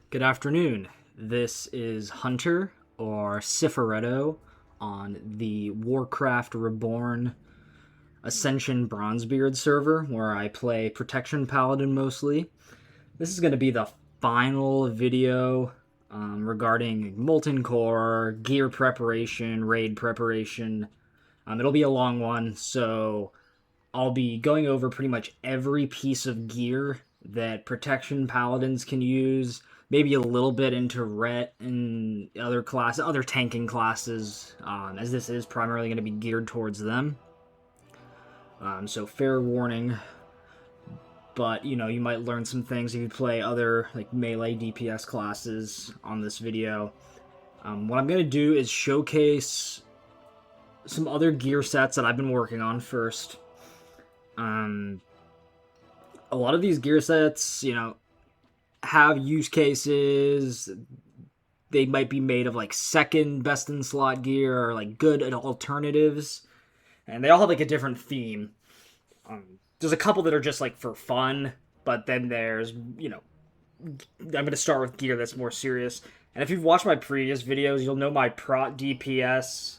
Good afternoon. This is Hunter, or Cifaretto, on the Warcraft Reborn Ascension Bronzebeard server, where I play Protection Paladin mostly. This is going to be the final video regarding Molten Core, gear preparation, raid preparation. It'll be a long one, so I'll be going over pretty much every piece of gear that Protection Paladins can use, maybe a little bit into Ret and other tanking classes, as this is primarily going to be geared towards them. So fair warning, but you might learn some things if you play other like melee DPS classes on this video. What I'm going to do is showcase some other gear sets that I've been working on first. A lot of these gear sets, have use cases. They might be made of like second best in slot gear or like good alternatives, and they all have like a different theme. There's a couple that are just like for fun, but then there's, I'm going to start with gear that's more serious. And if you've watched my previous videos, you'll know my prot DPS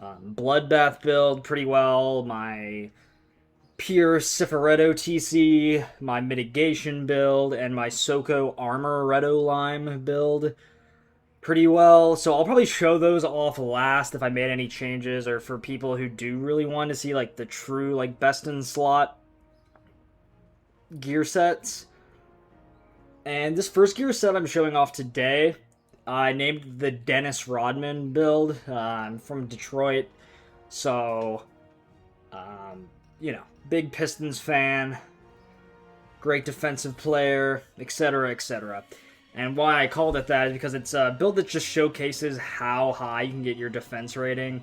bloodbath build pretty well, my pure Cifaretto TC, my mitigation build, and my Soko armor Redo Lime build pretty well. So I'll probably show those off last if I made any changes, or for people who do really want to see like the true like best in slot gear sets. And this first gear set I'm showing off today, I named the Dennis Rodman build. I'm from Detroit, so big Pistons fan, great defensive player, etc., etc. And why I called it that is because it's a build that just showcases how high you can get your defense rating.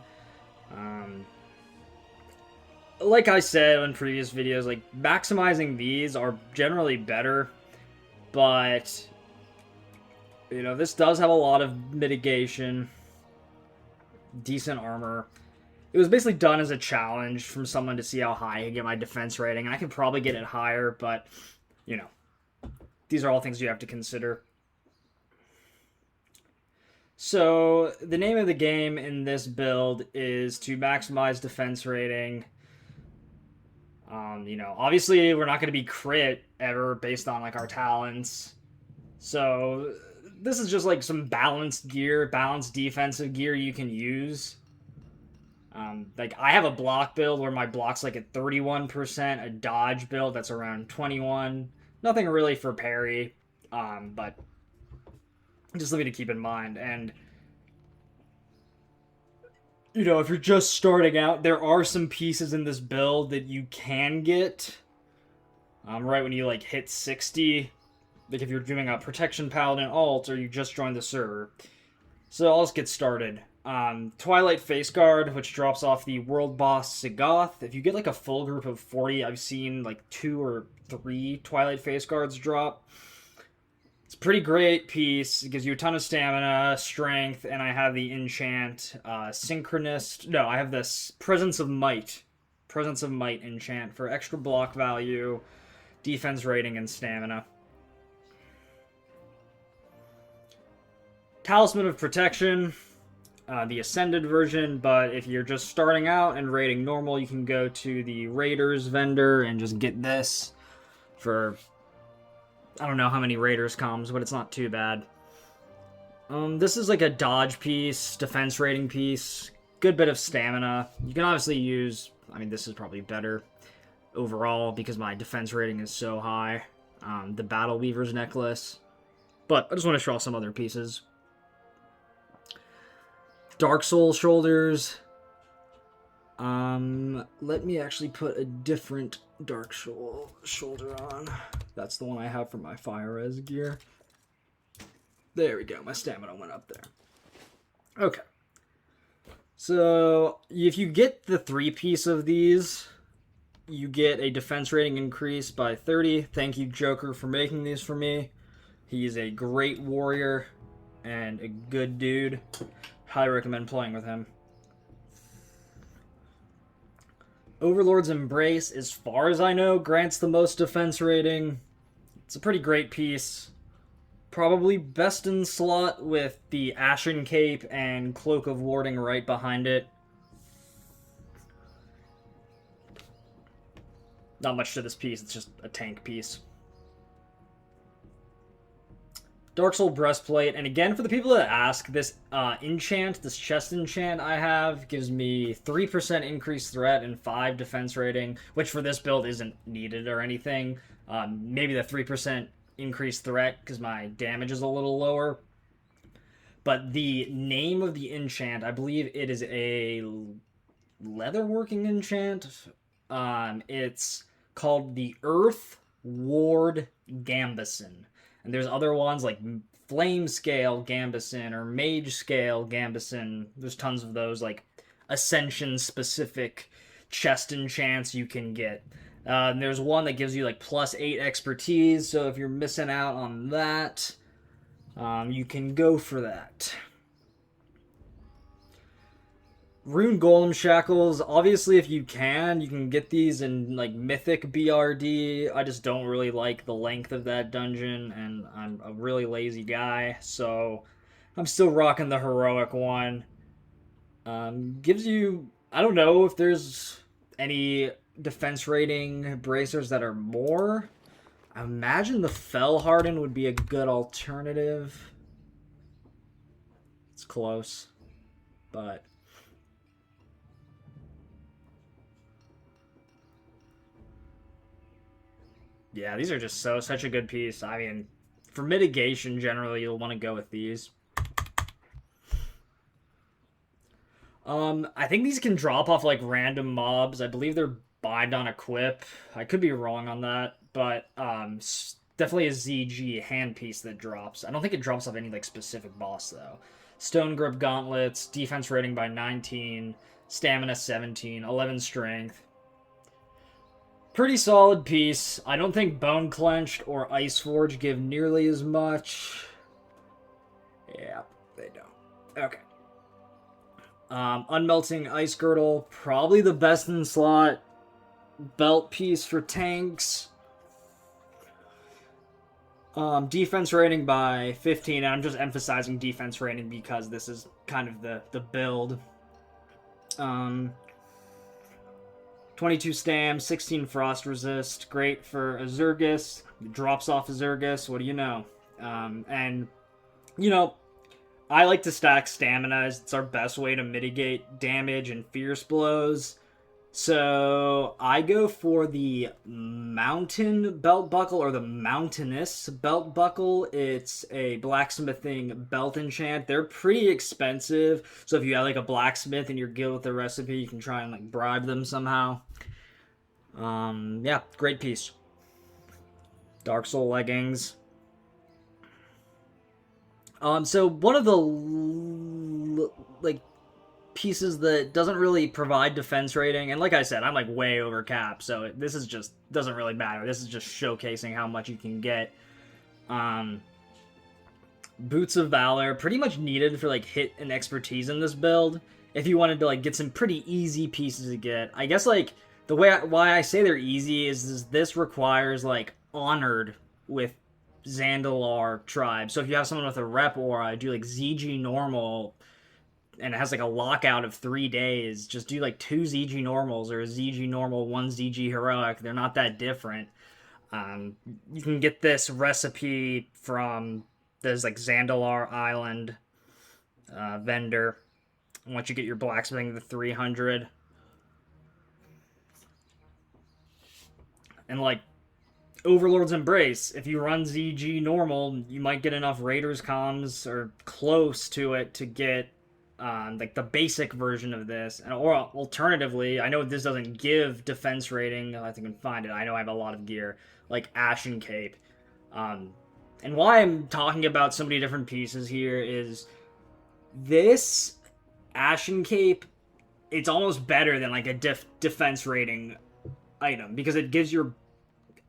Like I said in previous videos, like maximizing these are generally better, but this does have a lot of mitigation, decent armor. It was basically done as a challenge from someone to see how high I can get my defense rating, and I could probably get it higher, but, these are all things you have to consider. So, the name of the game in this build is to maximize defense rating. Obviously we're not going to be crit ever based on, like, our talents. So, this is just, like, some balanced gear, balanced defensive gear you can use. Like, I have a block build where my block's like at 31%, a dodge build that's around 21. Nothing really for parry, but just something to keep in mind. And, if you're just starting out, there are some pieces in this build that you can get right when you, like, hit 60. Like, if you're doing a Protection Paladin alt or you just joined the server. So I'll just get started. Twilight Face Guard, which drops off the world boss Sigoth. If you get like a full group of 40, I've seen like 2 or 3 Twilight Face Guards drop. It's a pretty great piece. It gives you a ton of stamina, strength, and I have the enchant Synchronist. No, I have this Presence of Might. Presence of Might enchant for extra block value, defense rating, and stamina. Talisman of Protection. The Ascended version, but if you're just starting out and raiding normal, you can go to the Raiders vendor and just get this for, I don't know how many Raiders comes, but it's not too bad. This is like a dodge piece, defense rating piece, good bit of stamina. You can obviously use, this is probably better overall because my defense rating is so high. The Battle Weaver's necklace, but I just want to show off some other pieces. Dark Soul shoulders. Let me actually put a different Dark Soul shoulder on. That's the one I have for my Fire Res gear. There we go. My stamina went up there. Okay. So, if you get the 3-piece of these, you get a defense rating increase by 30. Thank you, Joker, for making these for me. He's a great warrior and a good dude. Highly recommend playing with him. Overlord's Embrace, as far as I know, grants the most defense rating. It's a pretty great piece. Probably best in slot with the Ashen Cape and Cloak of Warding right behind it. Not much to this piece, it's just a tank piece. Dark Soul Breastplate, and again, for the people that ask, this enchant, this chest enchant I have, gives me 3% increased threat and 5 defense rating, which for this build isn't needed or anything. Maybe the 3% increased threat, because my damage is a little lower. But the name of the enchant, I believe it is a leatherworking enchant. It's called the Earth Ward Gambeson. And there's other ones like Flame Scale Gambeson or Mage Scale Gambeson. There's tons of those like Ascension specific chest enchants you can get. And there's one that gives you like +8 expertise, so if you're missing out on that, you can go for that. Rune Golem Shackles, obviously if you can get these in like Mythic BRD. I just don't really like the length of that dungeon, and I'm a really lazy guy, so I'm still rocking the Heroic one. Gives you, I don't know if there's any defense rating bracers that are more. I imagine the Fell Harden would be a good alternative. It's close, but yeah, these are just such a good piece. I mean, for mitigation, generally you'll want to go with these. I think these can drop off like random mobs. I believe they're bind on equip. I could be wrong on that, but definitely a ZG hand piece that drops. I don't think it drops off any like specific boss though. Stone Grip Gauntlets, defense rating by 19, stamina 17, 11 strength. Pretty solid piece. I don't think Bone Clenched or Ice Forge give nearly as much. Yeah, they don't. Okay. Unmelting Ice Girdle, probably the best in slot belt piece for tanks. Defense rating by 15, and I'm just emphasizing defense rating because this is kind of the build. 22 stam, 16 frost resist, great for Azurgus. Drops off Azurgus, what do you know? And, you know, I like to stack stamina. It's our best way to mitigate damage and fierce blows. So I go for the Mountain Belt Buckle, or the Mountainous Belt Buckle. It's a blacksmithing belt enchant. They're pretty expensive, so if you have like a blacksmith in your guild with the recipe, you can try and like bribe them somehow. Yeah, great piece. Dark Soul leggings. So one of the like pieces that doesn't really provide defense rating, and like I said, I'm like way over cap, so this is just doesn't really matter. This is just showcasing how much you can get. Boots of Valor, pretty much needed for like hit and expertise in this build. If you wanted to like get some pretty easy pieces to get, I guess like the way why I say they're easy is this requires like Honored with Zandalar tribe. So if you have someone with a rep aura, do like ZG normal, and it has like a lockout of 3 days, just do like 2 ZG normals or a ZG normal, 1 ZG heroic. They're not that different. You can get this recipe from this like Zandalar Island vendor once you get your blacksmithing to 300. And like Overlord's Embrace, if you run ZG normal, you might get enough Raiders comms or close to it to get like the basic version of this. Or alternatively, I know this doesn't give defense rating, I think I can find it. I know I have a lot of gear, like Ashen Cape. And why I'm talking about so many different pieces here is this Ashen Cape, it's almost better than like a defense rating item, because it gives your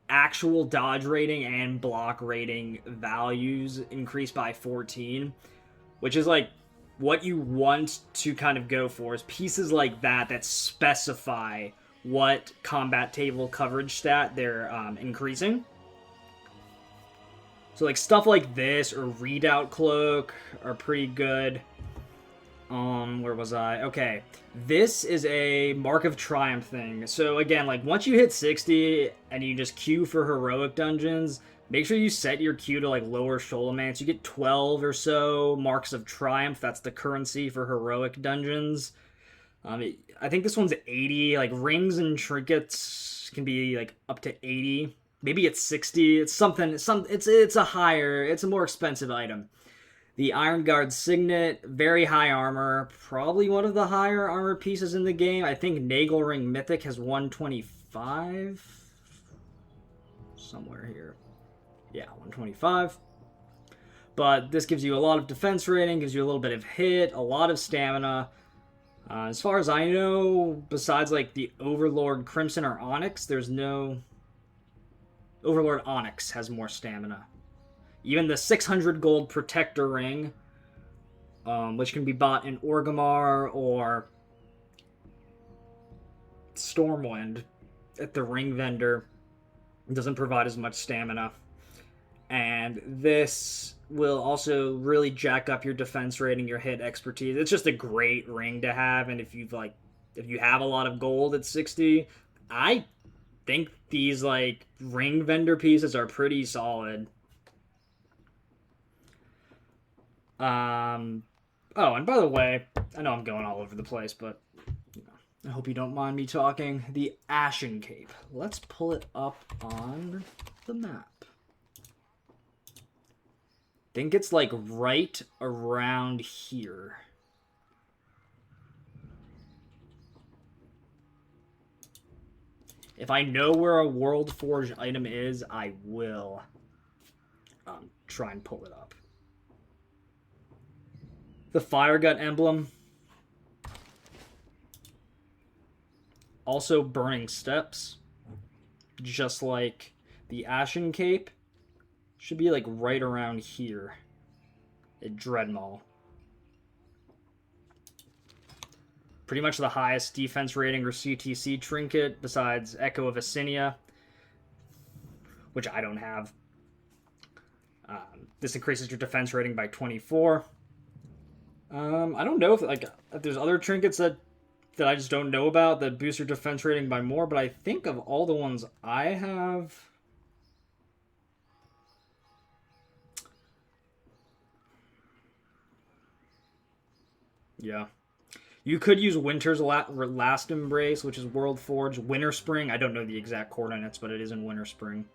actual dodge rating and block rating values increased by 14, which is like what you want to kind of go for, is pieces like that specify what combat table coverage stat they're increasing. So like stuff like this or Redoubt Cloak are pretty good. Where was I? Okay. This is a Mark of Triumph thing. So again, like once you hit 60 and you just queue for heroic dungeons, make sure you set your queue to like lower Sholomance. You get 12 or so Marks of Triumph. That's the currency for heroic dungeons. I think this one's 80. Like rings and trinkets can be like up to 80. Maybe it's 60. It's something. It's a higher. It's a more expensive item. The Iron Guard Signet, very high armor, probably one of the higher armor pieces in the game. I think Nagelring Mythic has 125. Somewhere here. Yeah, 125. But this gives you a lot of defense rating, gives you a little bit of hit, a lot of stamina. As far as I know, besides like the Overlord Crimson or Onyx, there's no... Overlord Onyx has more stamina. Even the 600 gold Protector Ring, which can be bought in Orgrimmar or Stormwind at the ring vendor, doesn't provide as much stamina. And this will also really jack up your defense rating, your hit expertise. It's just a great ring to have, and if you have a lot of gold at 60, I think these like ring vendor pieces are pretty solid. Oh, and by the way, I know I'm going all over the place, but I hope you don't mind me talking. The Ashen Cape. Let's pull it up on the map. Think it's like right around here. If I know where a World Forge item is, I will try and pull it up. The Fire Gut emblem. Also Burning Steps. Just like the Ashen Cape. Should be like right around here. At Dreadmaul. Pretty much the highest defense rating or CTC trinket besides Echo of Assinia. Which I don't have. This increases your defense rating by 24. I don't know if there's other trinkets that I just don't know about that boost your defense rating by more, but I think of all the ones I have, yeah, you could use Winter's Last Embrace, which is World Forge. Winter Spring, I don't know the exact coordinates, but it is in Winter Spring.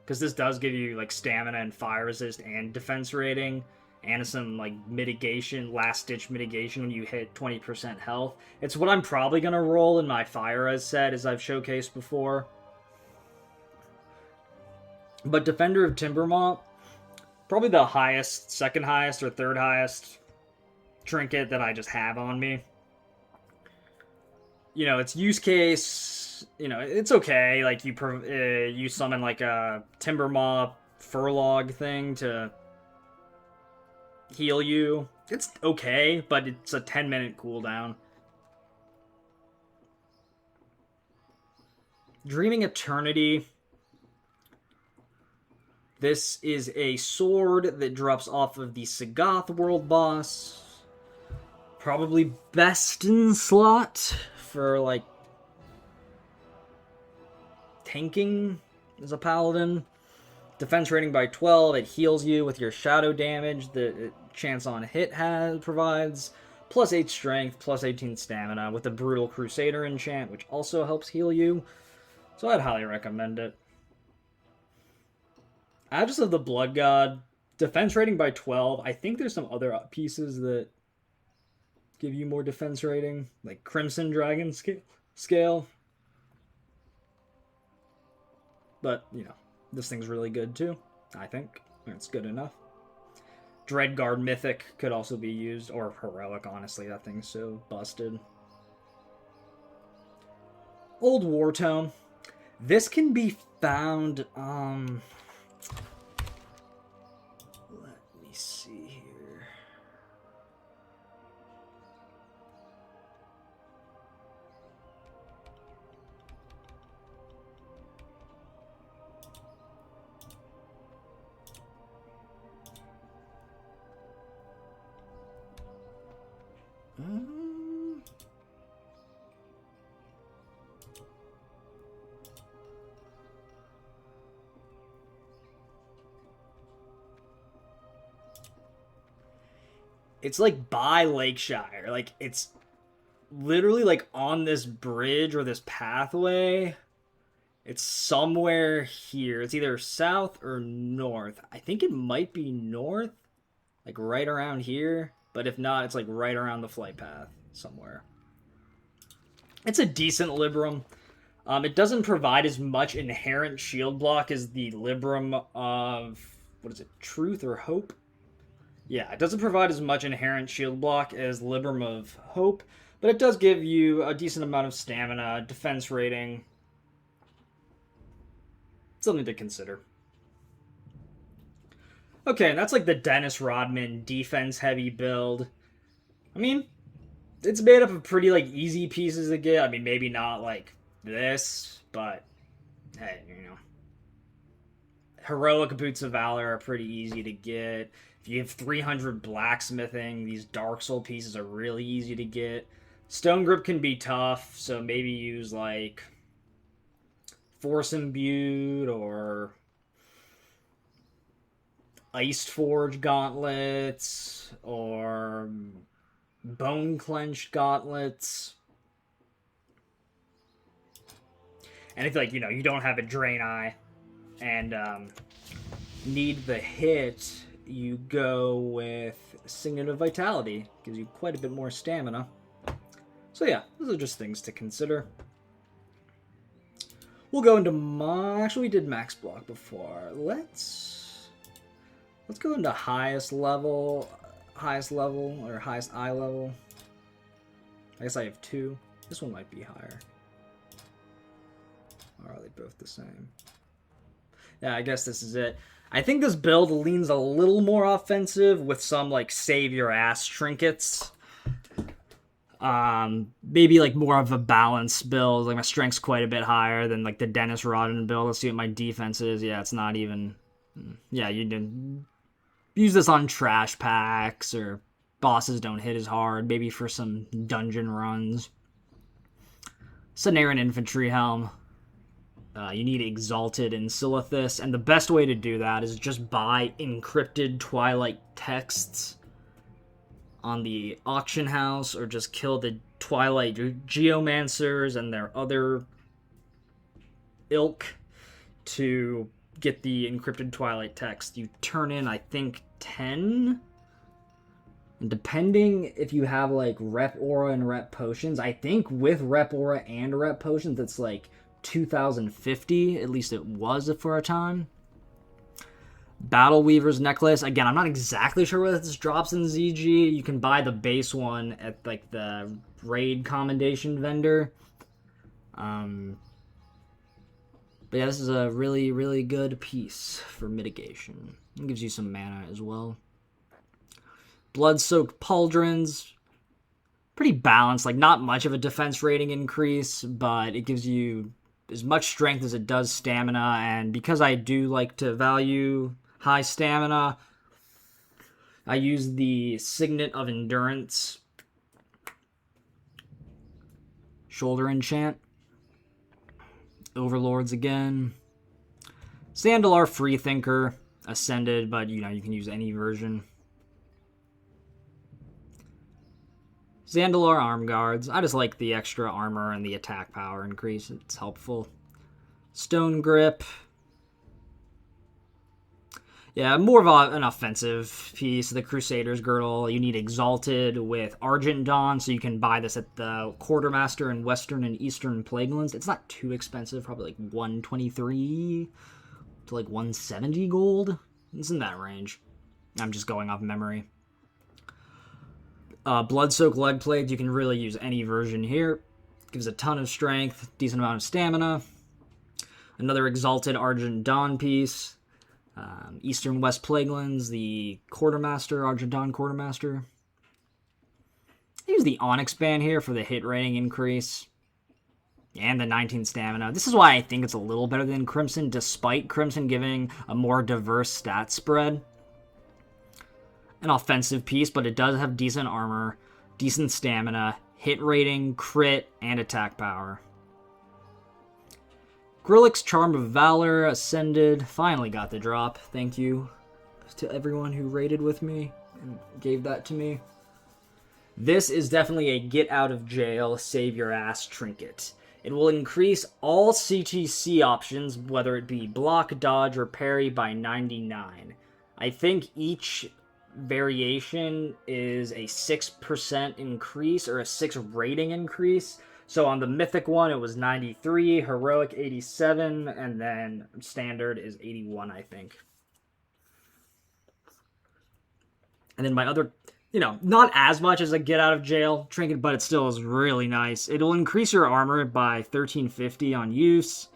Because this does give you like stamina and fire resist and defense rating. And some like mitigation, last ditch mitigation when you hit 20% health. It's what I'm probably gonna roll in my fire res set, as I've showcased before. But Defender of Timbermont, probably the highest, second highest or third highest trinket that I just have on me. You know, its use case, you know, it's okay. Like you summon like a Timbermaw Furlog thing to heal you. It's okay, but it's a 10-minute cooldown. Dreaming Eternity. This is a sword that drops off of the Sagoth world boss. Probably best in slot for like tanking as a paladin. Defense rating by 12, it heals you with your shadow damage the chance on hit provides, plus 8 strength, plus 18 stamina, with the Brutal Crusader enchant, which also helps heal you. So I'd highly recommend it. Aegis of the Blood God, defense rating by 12. I think there's some other pieces that give you more defense rating, like Crimson Dragon Scale. But, you know, this thing's really good too, I think. It's good enough. Dreadguard Mythic could also be used, or Heroic, honestly. That thing's so busted. Old War Tome. This can be found, let me see here. It's like by Lakeshire. Like, it's literally like on this bridge or this pathway. It's somewhere here. It's either south or north. I think it might be north, like right around here. But if not, it's like right around the flight path somewhere. It's a decent Libram. It doesn't provide as much inherent shield block as the Libram of, what is it, Truth or Hope? Yeah, it doesn't provide as much inherent shield block as Libram of Hope, but it does give you a decent amount of stamina, defense rating. Something to consider. Okay, and that's like the Dennis Rodman defense-heavy build. I mean, it's made up of pretty like easy pieces to get. I mean, maybe not like this, but hey, you know. Heroic Boots of Valor are pretty easy to get. If you have 300 blacksmithing, these Dark Soul pieces are really easy to get. Stone Grip can be tough, so maybe use like Force Imbued or Iced Forge gauntlets or Bone Clenched gauntlets. And if like, you know, you don't have a Drain Eye and need the hit, you go with Signet of Vitality. Gives you quite a bit more stamina. So yeah, those are just things to consider. We'll go into actually we did max block before. Let's go into highest level or highest eye level. I guess I have two. This one might be higher. Or are they both the same? Yeah, I guess this is it. I think this build leans a little more offensive with some like save your ass trinkets. Maybe like more of a balanced build. Like my strength's quite a bit higher than like the Dennis Rodman build. Let's see what my defense is. Yeah, it's not even. Yeah, you can use this on trash packs or bosses don't hit as hard. Maybe for some dungeon runs. Cenarian Infantry Helm. You need Exalted and Silithus, and the best way to do that is just buy encrypted Twilight texts on the auction house, or just kill the Twilight Geomancers and their other ilk to get the encrypted Twilight text. You turn in, I think, 10, and depending if you have like Rep Aura and Rep Potions, I think with Rep Aura and Rep Potions, it's like 2050, at least it was for a time. Battle Weaver's Necklace. Again, I'm not exactly sure whether this drops in ZG. You can buy the base one at like the raid commendation vendor. But yeah, this is a really, really good piece for mitigation. It gives you some mana as well. Blood-Soaked Pauldrons. Pretty balanced, like not much of a defense rating increase, but it gives you as much strength as it does stamina, and because I do like to value high stamina, I use the Signet of Endurance Shoulder Enchant. Overlords again. Zandalar Freethinker, Ascended, but you know, you can use any version. Zandalar Arm Guards. I just like the extra armor and the attack power increase. It's helpful. Stone Grip. Yeah, more of an offensive piece. The Crusader's Girdle. You need Exalted with Argent Dawn, so you can buy this at the Quartermaster in Western and Eastern Plaguelands. It's not too expensive, probably like 123 to like 170 gold. It's in that range. I'm just going off memory. Blood-Soaked Leg Plates, you can really use any version here. Gives a ton of strength, decent amount of stamina. Another Exalted Argent Dawn piece. Eastern West Plaguelands, the Quartermaster, Argent Dawn Quartermaster. I use the Onyx Band here for the hit rating increase. And the 19 stamina. This is why I think it's a little better than Crimson, despite Crimson giving a more diverse stat spread. An offensive piece, but it does have decent armor, decent stamina, hit rating, crit, and attack power. Grillik's Charm of Valor, Ascended, finally got the drop. Thank you to everyone who raided with me and gave that to me. This is definitely a get out of jail, save your ass trinket. It will increase all CTC options, whether it be block, dodge, or parry, by 99. I think each variation is a 6% increase, or a 6 rating increase. So on the mythic one, it was 93, heroic 87, and then standard is 81, I think. And then my other, not as much as a get out of jail trinket, but it still is really nice. It'll increase your armor by 1350 on use.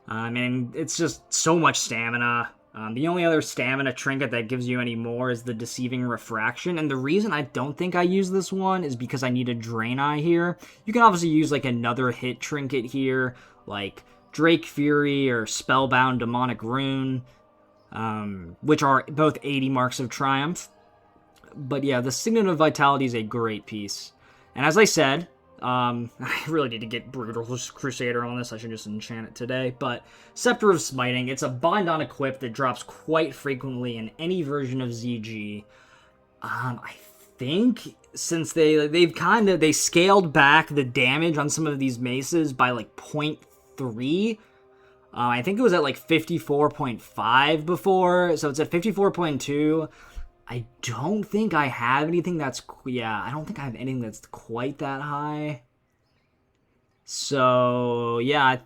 I mean, it's just so much stamina. The only other stamina trinket that gives you any more is the Deceiving Refraction. And the reason I don't think I use this one is because I need a Drain Eye here. You can obviously use like another hit trinket here, like Drake Fury or Spellbound Demonic Rune, which are both 80 marks of triumph. But yeah, the Signet of Vitality is a great piece. And as I said, I really need to get Brutal Crusader on this. I should just enchant it today. But Scepter of Smiting, it's a bind on equip that drops quite frequently in any version of ZG. I think since they scaled back the damage on some of these maces by like 0.3. I think it was at like 54.5 before, so it's at 54.2. I don't think I have anything that's... Yeah, I don't think I have anything that's quite that high. So, yeah, I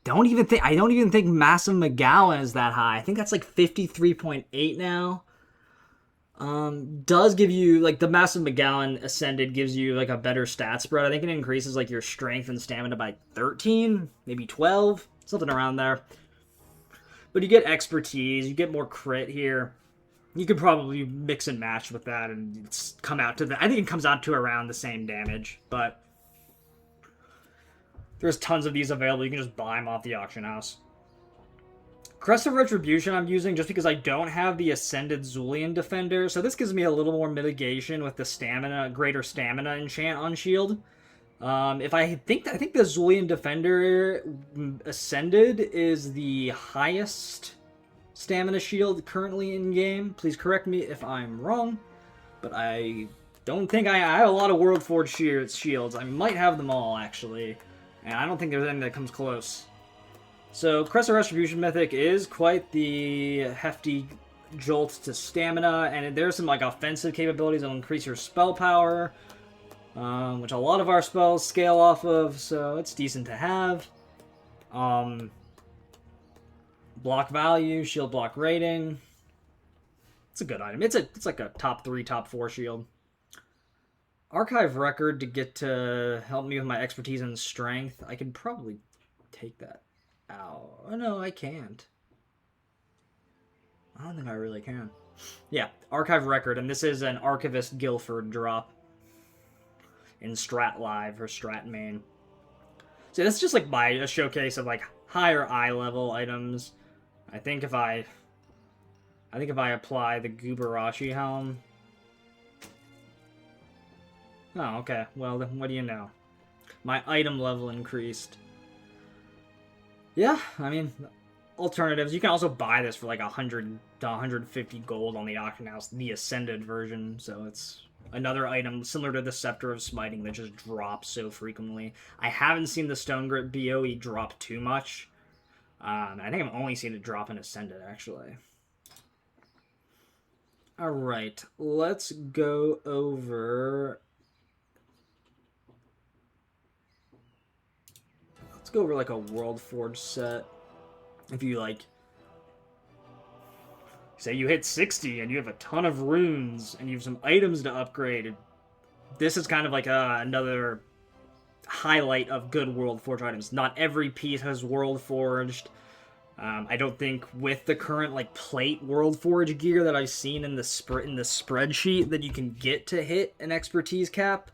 don't even think Massive McGowan is that high. I think that's like 53.8 now. Does give you, like, the Massive McGowan Ascended gives you, like, a better stat spread. I think it increases, like, your strength and stamina by 13, maybe 12, something around there. But you get expertise, you get more crit here. You could probably mix and match with that and come out to I think it comes out to around the same damage, but there's tons of these available. You can just buy them off the auction house. Crest of Retribution I'm using just because I don't have the Ascended Zulian Defender, so this gives me a little more mitigation with the greater stamina enchant on shield. I think the Zulian Defender Ascended is the highest stamina shield currently in game. Please correct me if I'm wrong, but I don't think I have a lot of World Forged shields. I might have them all actually, and I don't think there's any that comes close. So Crest of Retribution Mythic is quite the hefty jolt to stamina, and there's some like offensive capabilities that'll increase your spell power, which a lot of our spells scale off of, so it's decent to have. Block value, shield block rating. It's a good item. It's like a top 3, top 4 shield. Archive Record to get to help me with my expertise and strength. I could probably take that out. Oh no, I can't. I don't think I really can. Yeah, Archive Record, and this is an Archivist Guilford drop in Strat Live or Strat Main. So that's just like a showcase of like higher eye level items. I think if I apply the Gubarashi Helm... Oh, okay. Well, then what do you know? My item level increased. Yeah, I mean, alternatives. You can also buy this for like 100 to 150 gold on the auction house, the Ascended version, so it's another item similar to the Scepter of Smiting that just drops so frequently. I haven't seen the Stone Grip BOE drop too much. I think I've only seen it drop in Ascended, actually. Alright, let's go over... like a World Forge set. If you like... Say you hit 60 and you have a ton of runes and you have some items to upgrade. This is kind of like another highlight of good World Forge items. Not every piece has World Forged. I don't think with the current like plate World Forge gear that I've seen in the spreadsheet that you can get to hit an expertise cap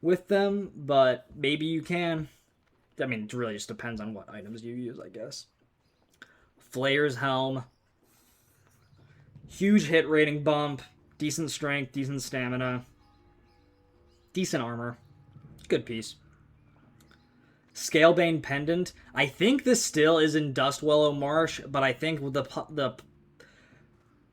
with them, but maybe you can. I mean, it really just depends on what items you use, I guess. Flayer's Helm. Huge hit rating bump. Decent strength, decent stamina. Decent armor. Good piece. Scalebane Pendant. I think this still is in Dustwellow Marsh, but I think with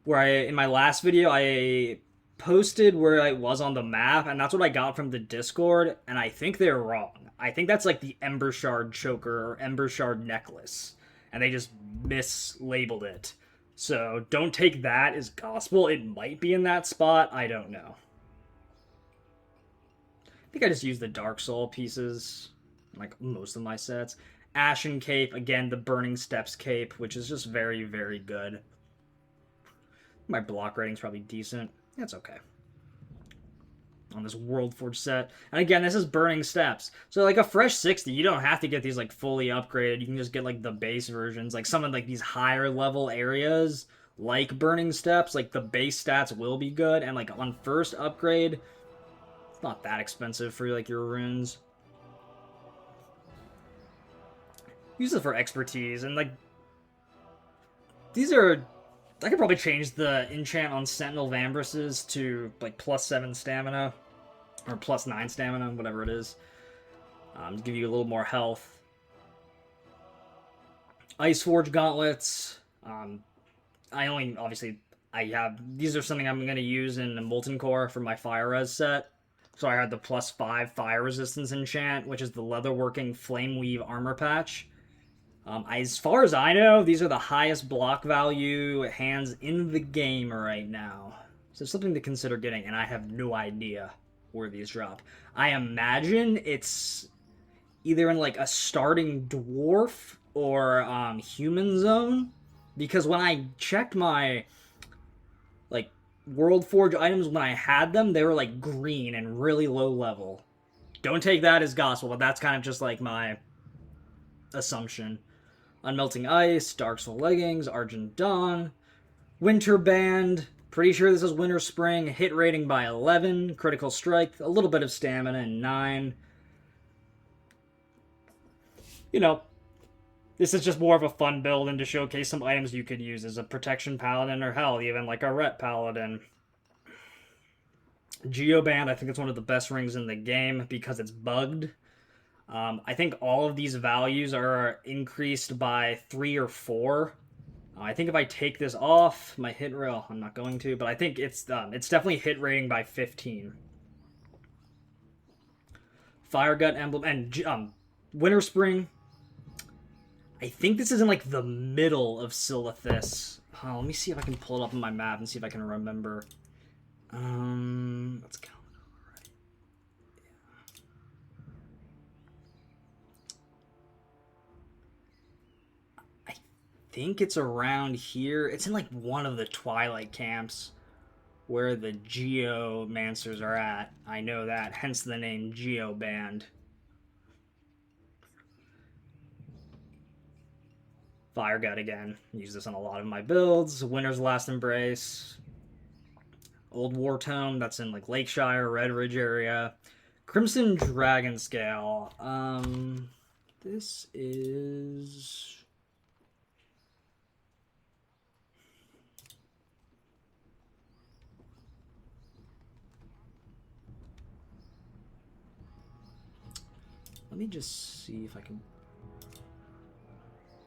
in my last video, I posted where I was on the map, and that's what I got from the Discord, and I think they're wrong. I think that's like the Ember Shard choker or Ember Shard necklace, and they just mislabeled it. So don't take that as gospel. It might be in that spot. I don't know. I think I just used the Dark Soul pieces, like most of my sets. Ashen Cape, again, the Burning Steps Cape, which is just very, very good. My block rating's probably decent. That's okay. On this World Forge set. And again, this is Burning Steps. So like a fresh 60, you don't have to get these like fully upgraded. You can just get like the base versions. Like some of like these higher level areas, like Burning Steps, like the base stats will be good. And like on first upgrade, it's not that expensive for like your runes. Use it for expertise, and like these are, I could probably change the enchant on Sentinel of Ambresses to like +7 stamina or +9 stamina, whatever it is, to give you a little more health. Ice Forge gauntlets. I only obviously I have these are something I'm gonna use in the Molten Core for my fire res set. So I had the +5 fire resistance enchant, which is the leatherworking flame weave armor patch. As far as I know, these are the highest block value hands in the game right now. So something to consider getting, and I have no idea where these drop. I imagine it's either in like a starting dwarf or human zone, because when I checked my like World Forge items when I had them, they were like green and really low level. Don't take that as gospel, but that's kind of just like my assumption. Unmelting Ice, Dark Soul Leggings, Argent Dawn, Winter Band, pretty sure this is Winter Spring, hit rating by 11, critical strike, a little bit of stamina, and 9. You know, this is just more of a fun build and to showcase some items you could use as a Protection Paladin, or hell, even like a Ret Paladin. Geoband, I think it's one of the best rings in the game because it's bugged. I think all of these values are increased by 3 or 4. I think if I take this off, my hit rail, I'm not going to, but I think it's definitely hit rating by 15. Fire Gut Emblem, and Winter Spring. I think this is in like the middle of Silithus. Let me see if I can pull it up on my map and see if I can remember. Let's count. I think it's around here. It's in like one of the Twilight camps where the Geomancers are at. I know that, hence the name Geoband. Fire Gut again. Use this on a lot of my builds. Winter's Last Embrace. Old War Tome, that's in like Lakeshire, Red Ridge area. Crimson Dragon Scale. This is... Let me just see if I can...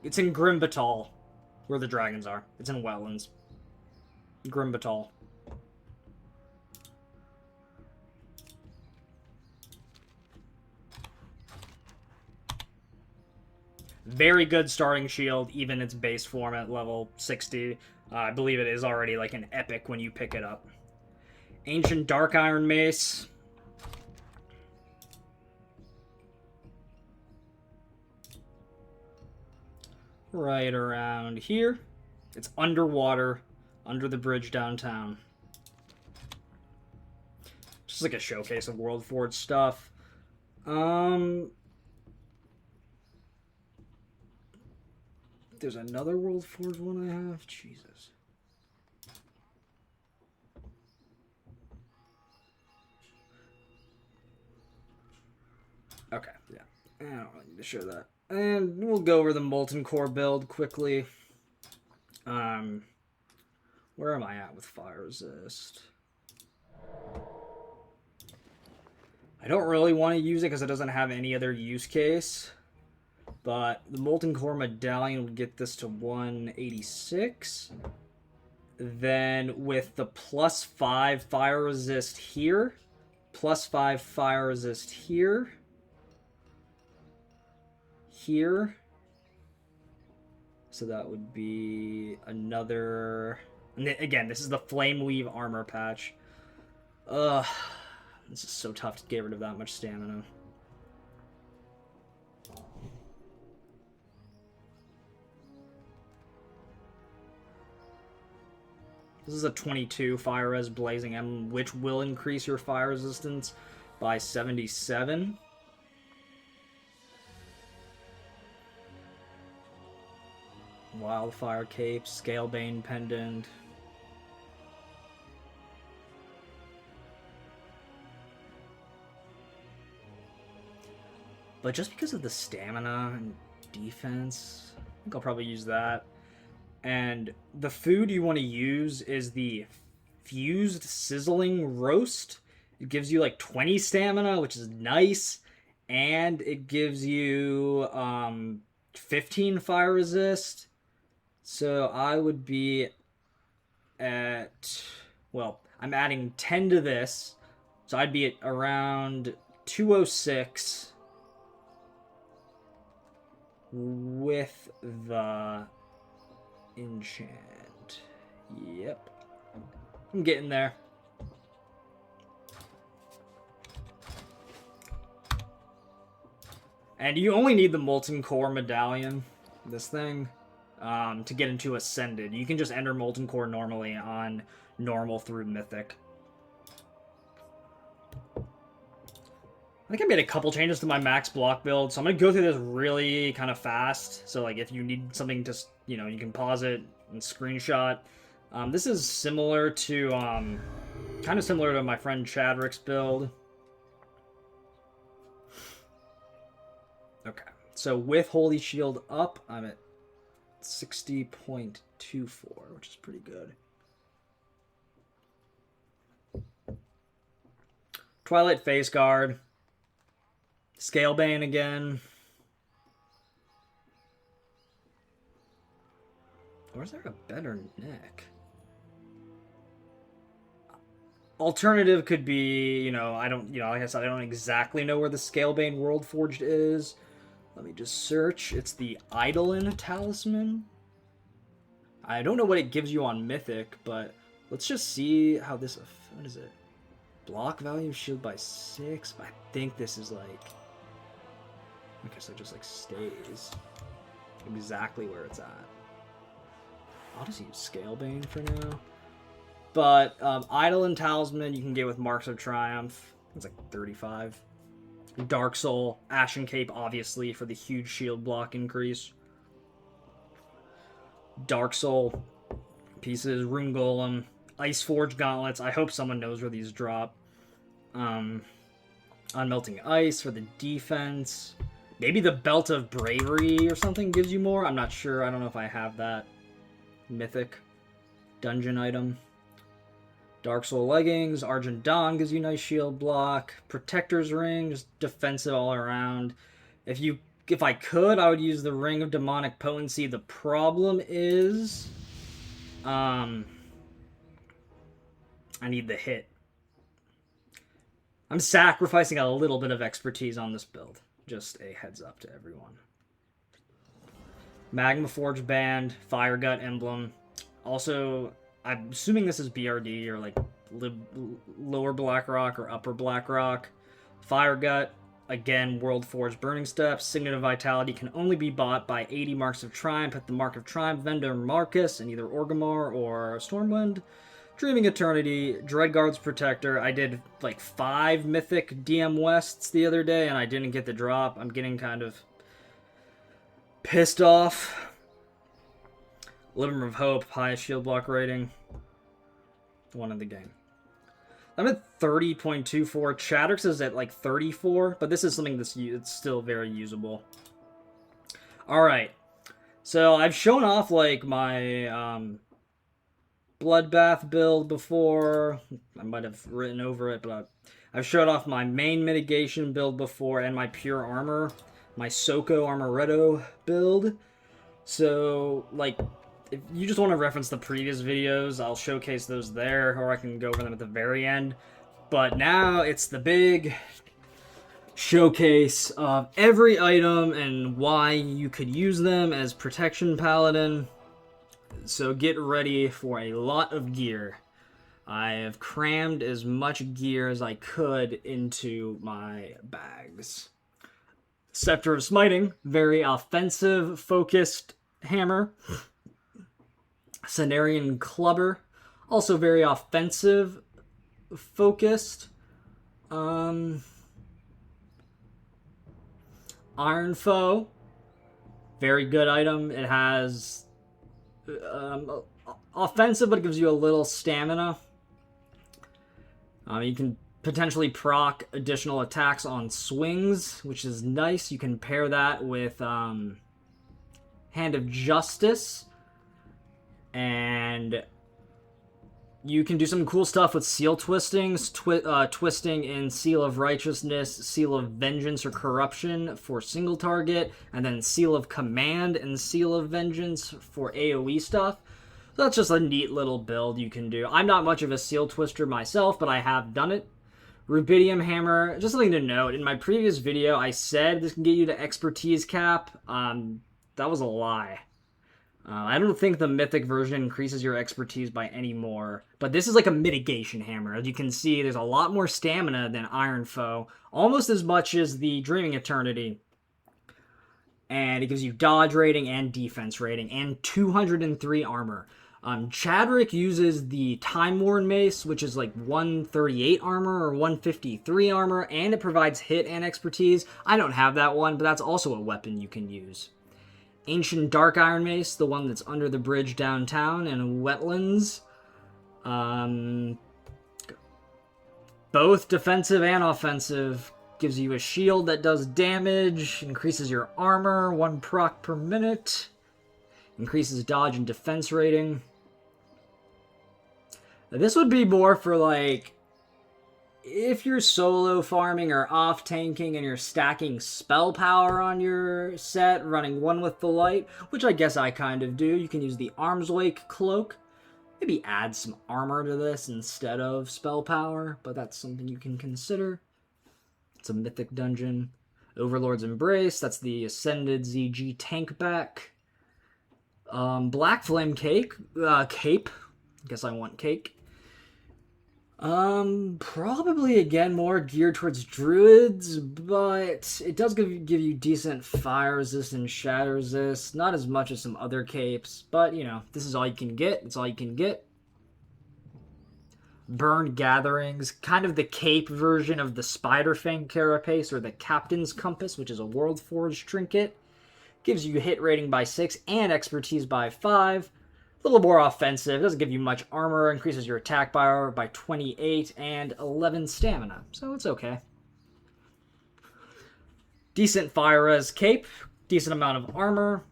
It's in Grimbatal, where the dragons are. It's in Wetlands. Grimbatal. Very good starting shield, even its base form at level 60. I believe it is already like an epic when you pick it up. Ancient Dark Iron Mace. Right around here. It's underwater, under the bridge downtown. Just like a showcase of World Forge stuff. There's another World Forge one I have. Jesus. Okay, yeah. I don't really need to show that. And we'll go over the Molten Core build quickly. Where am I at with Fire Resist? I don't really want to use it because it doesn't have any other use case. But the Molten Core Medallion would get this to 186. Then with the +5 fire resist here, +5 fire resist here, here. So that would be another... And again, this is the Flame Weave armor patch. Ugh. This is so tough to get rid of that much stamina. This is a 22 Fire Res Blazing Emblem, which will increase your fire resistance by 77. Wildfire Cape, Scalebane Pendant. But just because of the stamina and defense, I think I'll probably use that. And the food you want to use is the Fused Sizzling Roast. It gives you like 20 stamina, which is nice. And it gives you 15 fire resist. So I would be at... Well, I'm adding 10 to this. So I'd be at around 206 with the enchant. Yep. I'm getting there. And you only need the Molten Core medallion, this thing, to get into Ascended. You can just enter Molten Core normally on normal through Mythic. I think I made a couple changes to my max block build, so I'm going to go through this really kind of fast. So, like, if you need something to, you know, you can pause it and screenshot. This is similar to, kind of similar to my friend Chadrick's build. Okay, so with Holy Shield up, I'm at 60.24, which is pretty good. Twilight Face Guard. Scalebane again. Or is there a better neck? Alternative could be, you know, I don't, you know, like I said, I don't exactly know where the Scalebane World Forged is. Let me just search. It's the Eidolon Talisman. I don't know what it gives you on Mythic, but let's just see how this, what is it? Block value, shield by 6. I think this is like, okay, so it just like stays exactly where it's at. I'll just use Scalebane for now. But Eidolon Talisman you can get with Marks of Triumph. It's like 35. Dark Soul, Ashen Cape, obviously, for the huge shield block increase. Dark Soul pieces, Rune Golem, Ice Forge Gauntlets. I hope someone knows where these drop. Unmelting Ice for the defense. Maybe the Belt of Bravery or something gives you more. I'm not sure. I don't know if I have that Mythic dungeon item. Dark Soul Leggings, Argent Dawn gives you nice shield block. Protector's Ring, just defensive all around. If I could, I would use the Ring of Demonic Potency. The problem is, I need the hit. I'm sacrificing a little bit of expertise on this build. Just a heads up to everyone. Magma Forge Band, Fire Gut Emblem. Also, I'm assuming this is BRD or like lower Blackrock or upper Blackrock. Fire Gut, again, World Forge Burning Steps. Signet of Vitality can only be bought by 80 Marks of Triumph at the Mark of Triumph vendor Marcus in either Orgrimmar or Stormwind. Dreaming Eternity, Dreadguard's Protector. I did like 5 Mythic DM Wests the other day and I didn't get the drop. I'm getting kind of pissed off. Limmer of Hope, highest shield block rating. One in the game. I'm at 30.24. Chadrick's is at like 34, but this is something that's it's still very usable. Alright. So I've shown off like my Bloodbath build before. I might have written over it, but I've showed off my main mitigation build before and my pure armor. My Soko Armoretto build. So, like, if you just want to reference the previous videos, I'll showcase those there, or I can go over them at the very end. But now it's the big showcase of every item and why you could use them as protection paladin. So get ready for a lot of gear. I have crammed as much gear as I could into my bags. Scepter of Smiting, very offensive focused hammer. Cenarian Clubber, also very offensive focused. Iron Foe, very good item. It has offensive, but it gives you a little stamina. You can potentially proc additional attacks on swings, which is nice. You can pair that with Hand of Justice, and you can do some cool stuff with Seal Twistings, twisting in Seal of Righteousness, Seal of Vengeance or Corruption for single target, and then Seal of Command and Seal of Vengeance for AoE stuff. So that's just a neat little build you can do. I'm not much of a Seal Twister myself, but I have done it. Rubidium Hammer, just something to note. In my previous video, I said this can get you to Expertise cap. That was a lie. I don't think the Mythic version increases your Expertise by any more, but this is like a mitigation hammer. As you can see, there's a lot more stamina than Iron Foe, almost as much as the Dreaming Eternity. And it gives you dodge rating and defense rating, and 203 armor. Chadrick uses the Time Worn Mace, which is like 138 armor or 153 armor, and it provides hit and expertise. I don't have that one, but that's also a weapon you can use. Ancient Dark Iron Mace, the one that's under the bridge downtown and wetlands. Both defensive and offensive. Gives you a shield that does damage, increases your armor, 1 proc per minute, increases dodge and defense rating. This would be more for, like, if you're solo farming or off tanking and you're stacking spell power on your set, running one with the light, which I guess I kind of do. You can use the Armswake Cloak. Maybe add some armor to this instead of spell power, but that's something you can consider. It's a mythic dungeon. Overlord's Embrace, that's the Ascended ZG tank back. Black Flame Cape. Guess I want cake. Probably again more geared towards druids, but it does give you decent fire resist and shadow resist. Not as much as some other capes, but you know, this is all you can get. It's all you can get. Burned Gatherings, kind of the cape version of the Spiderfang Carapace or the Captain's Compass, which is a World Forge trinket. Gives you hit rating by 6 and expertise by 5. A little more offensive. Doesn't give you much armor. Increases your attack power by 28 and 11 stamina. So it's okay. Decent fire res cape. Decent amount of armor.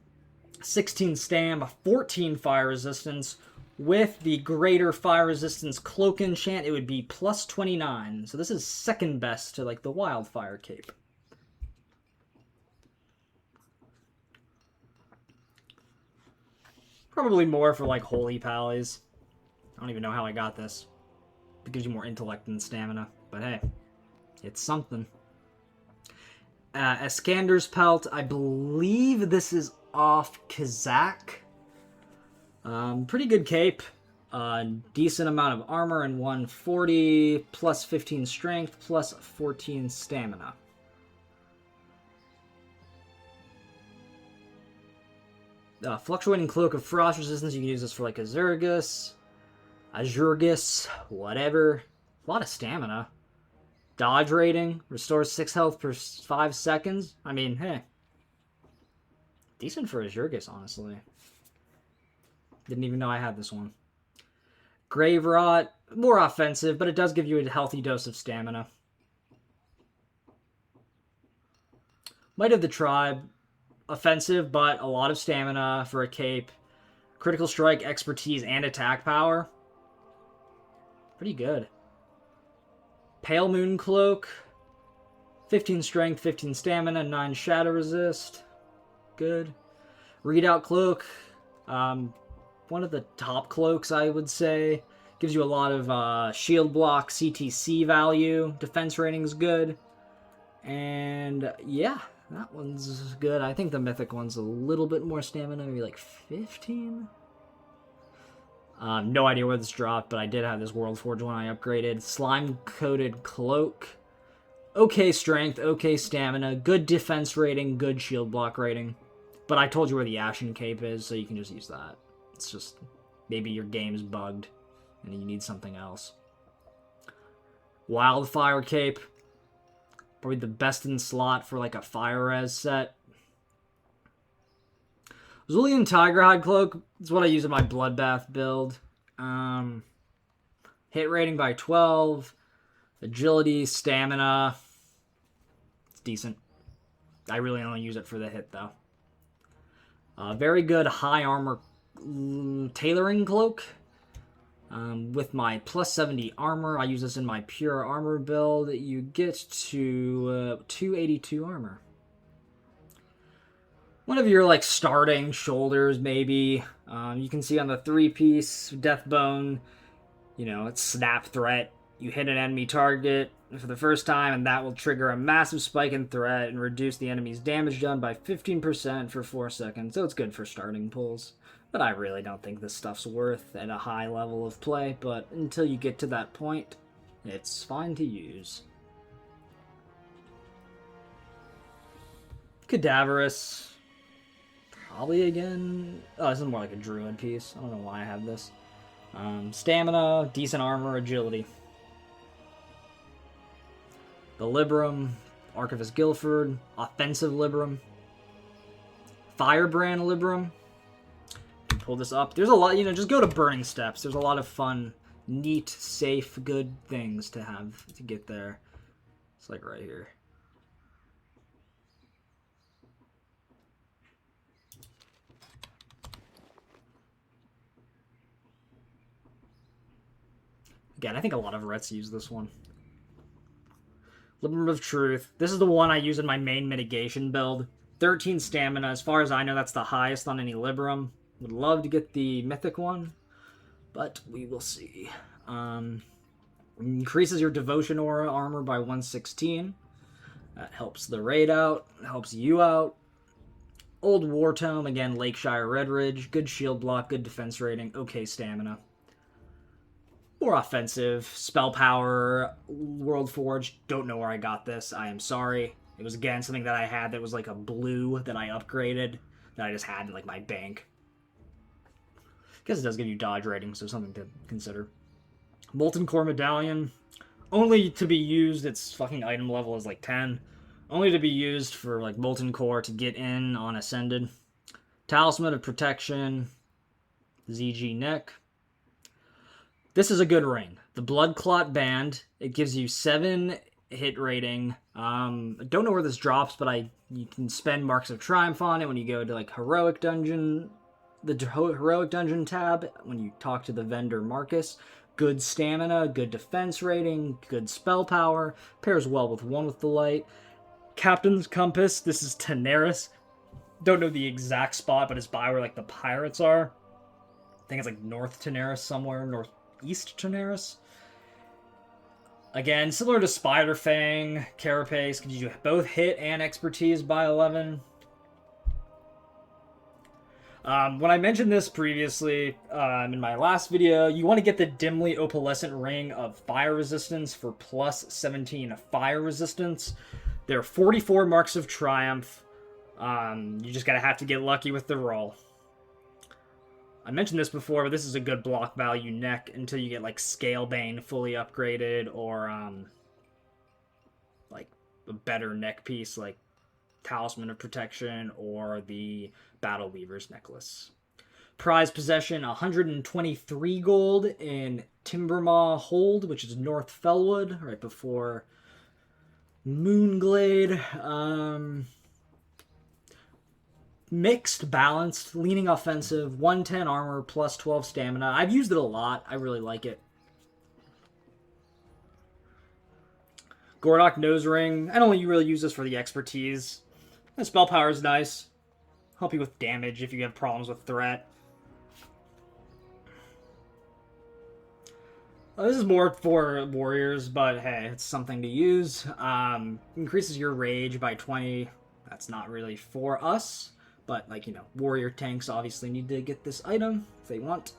16 stam, 14 fire resistance. With the greater fire resistance cloak enchant, it would be plus 29. So this is second best to like the wildfire cape. Probably more for like holy pallies. I don't even know how I got this. It gives you more intellect than stamina. But hey, it's something. Iskander's Pelt. I believe this is off Kazakh. Pretty good cape. Decent amount of armor and 140, plus 15 strength, plus 14 stamina. Fluctuating Cloak of Frost Resistance, you can use this for like Azurgus, whatever. A lot of stamina. Dodge rating, restores 6 health per 5 seconds. I mean, hey. Decent for Azurgus, honestly. Didn't even know I had this one. Grave Rot, more offensive, but it does give you a healthy dose of stamina. Might of the Tribe, offensive, but a lot of stamina for a cape. Critical strike, expertise, and attack power. Pretty good. Pale Moon Cloak, 15 strength, 15 stamina, 9 shadow resist. Good. Readout Cloak, one of the top cloaks, I would say. Gives you a lot of shield block, CTC value. Defense rating's good. And yeah, that one's good. I think the mythic one's a little bit more stamina, maybe like 15? No idea where this dropped, but I did have this World Forge one I upgraded. Slime-coated cloak. Okay strength, okay stamina, good defense rating, good shield block rating. But I told you where the Ashen Cape is, so you can just use that. It's just, maybe your game's bugged, and you need something else. Wildfire Cape. Probably the best in slot for like a fire res set. Zulian Tigerhide Cloak is what I use in my Bloodbath build. Hit rating by 12. Agility, stamina. It's decent. I really only use it for the hit, though. Very good high armor tailoring cloak. With my plus 70 armor, I use this in my pure armor build. You get to 282 armor. One of your like starting shoulders, maybe. You can see on the 3-piece Deathbone, you know, it's snap threat. You hit an enemy target for the first time, and that will trigger a massive spike in threat and reduce the enemy's damage done by 15% for 4 seconds. So it's good for starting pulls. But I really don't think this stuff's worth at a high level of play. But until you get to that point, it's fine to use. Cadaverous. Probably again. Oh, this is more like a druid piece. I don't know why I have this. Stamina, decent armor, agility. The Libram, Archivist Guilford, Offensive Libram, Firebrand Libram. Pull this up. There's a lot, you know, just go to Burning Steps. There's a lot of fun, neat, safe, good things to have to get there. It's like right here. Again, I think a lot of Rets use this one. Libram of Truth. This is the one I use in my main mitigation build. 13 stamina. As far as I know, that's the highest on any Libram. Would love to get the mythic one, but we will see. Increases your devotion aura armor by 116. That helps the raid out, helps you out. Old War Tome, again, Lakeshire Redridge. Good shield block, good defense rating, okay stamina. More offensive. Spell power, World Forge. Don't know where I got this. I am sorry. It was, again, something that I had that was like a blue that I upgraded, that I just had in like my bank. I guess it does give you dodge rating, so something to consider. Molten Core Medallion. Only to be used, its fucking item level is like 10. Only to be used for like Molten Core to get in on Ascended. Talisman of Protection. ZG Neck. This is a good ring. The Blood Clot Band. It gives you 7 hit rating. I don't know where this drops, but you can spend Marks of Triumph on it when you go to like Heroic Dungeon. The Heroic Dungeon tab, when you talk to the vendor Marcus. Good stamina, good defense rating, good spell power. Pairs well with One with the Light. Captain's Compass. This is Teneris. Don't know the exact spot, but it's by where like the pirates are. I think it's like North Teneris somewhere, Northeast Teneris. Again, similar to Spider Fang, Carapace, gives you both hit and expertise by 11. When I mentioned this previously, in my last video, you want to get the Dimly Opalescent Ring of Fire Resistance for plus 17 Fire Resistance. There are 44 Marks of Triumph. You just gotta have to get lucky with the roll. I mentioned this before, but this is a good block value neck until you get like Scalebane fully upgraded, or like a better neck piece like Talisman of Protection or the Battle Weaver's Necklace. Prize possession, 123 gold in Timbermaw Hold, which is North Fellwood, right before Moonglade. Mixed, balanced, leaning offensive, 110 armor, plus 12 stamina. I've used it a lot. I really like it. Gordok Nose Ring. I don't really use this for the expertise. The spell power is nice. Help you with damage if you have problems with threat. This is more for warriors, but hey, it's something to use. Increases your rage by 20. That's not really for us, but like, warrior tanks obviously need to get this item if they want.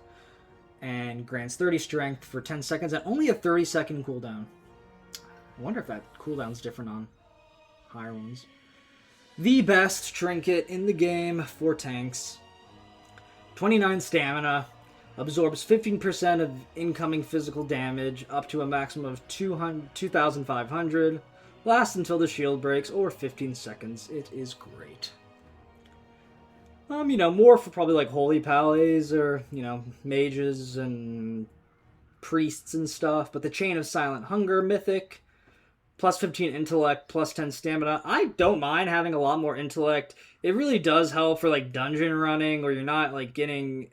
And grants 30 strength for 10 seconds and only a 30-second cooldown. I wonder if that cooldown's different on higher ones. The best trinket in the game for tanks. 29 stamina. Absorbs 15% of incoming physical damage, up to a maximum of 2,500. Lasts until the shield breaks, or 15 seconds. It is great. More for probably like holy pallies, or, mages and priests and stuff. But the Chain of Silent Hunger, mythic. Plus 15 intellect, plus 10 stamina. I don't mind having a lot more intellect. It really does help for like dungeon running, where you're not like getting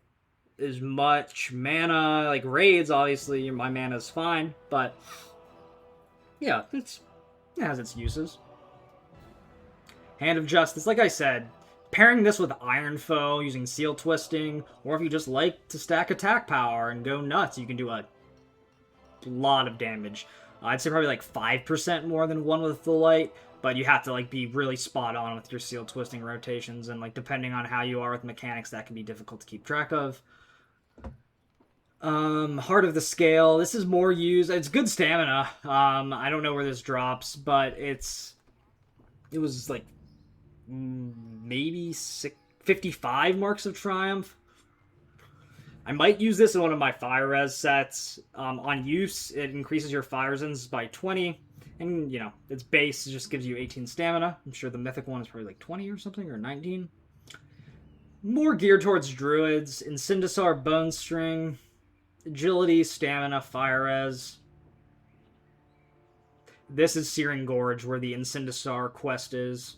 as much mana. Like raids, obviously my mana's fine, but yeah, it has its uses. Hand of Justice, like I said, pairing this with Iron Foe, using Seal Twisting, or if you just like to stack attack power and go nuts, you can do a lot of damage. I'd say probably like 5% more than one with the light, but you have to like be really spot on with your Seal Twisting rotations, and like depending on how you are with mechanics, that can be difficult to keep track of. Heart of the Scale. This is more used. It's good stamina. I don't know where this drops, but it was like maybe 55 Marks of Triumph. I might use this in one of my fire res sets. On use, it increases your fire resistance by 20. And, its base just gives you 18 stamina. I'm sure the mythic one is probably like 20 or something, or 19. More geared towards druids. Incendisar Bone String. Agility, stamina, fire res. This is Searing Gorge, where the Incendisar quest is.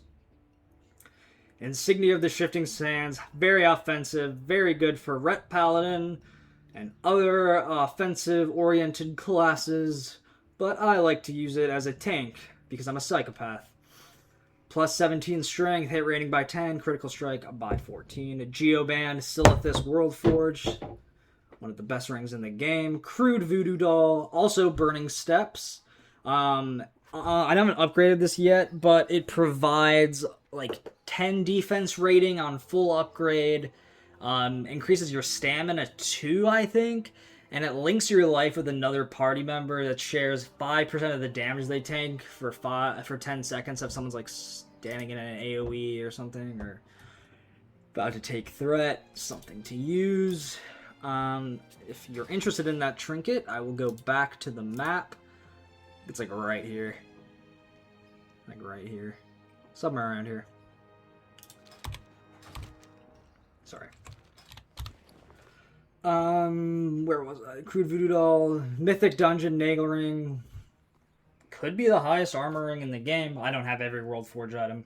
Insignia of the Shifting Sands, very offensive, very good for Ret Paladin and other offensive-oriented classes, but I like to use it as a tank because I'm a psychopath. Plus 17 strength, hit rating by 10, critical strike by 14. Geoband, Silithus Worldforged, one of the best rings in the game. Crude Voodoo Doll, also Burning Steps. I haven't upgraded this yet, but it provides like 10 defense rating on full upgrade. Increases your stamina 2, I think. And it links your life with another party member that shares 5% of the damage they take for 10 seconds if someone's like standing in an AoE or something, or about to take threat. Something to use. If you're interested in that trinket, I will go back to the map. It's like right here. Like right here. Somewhere around here. Sorry. Where was I? Crude Voodoo Doll. Mythic Dungeon Nagle Ring. Could be the highest armor ring in the game. I don't have every World Forge item.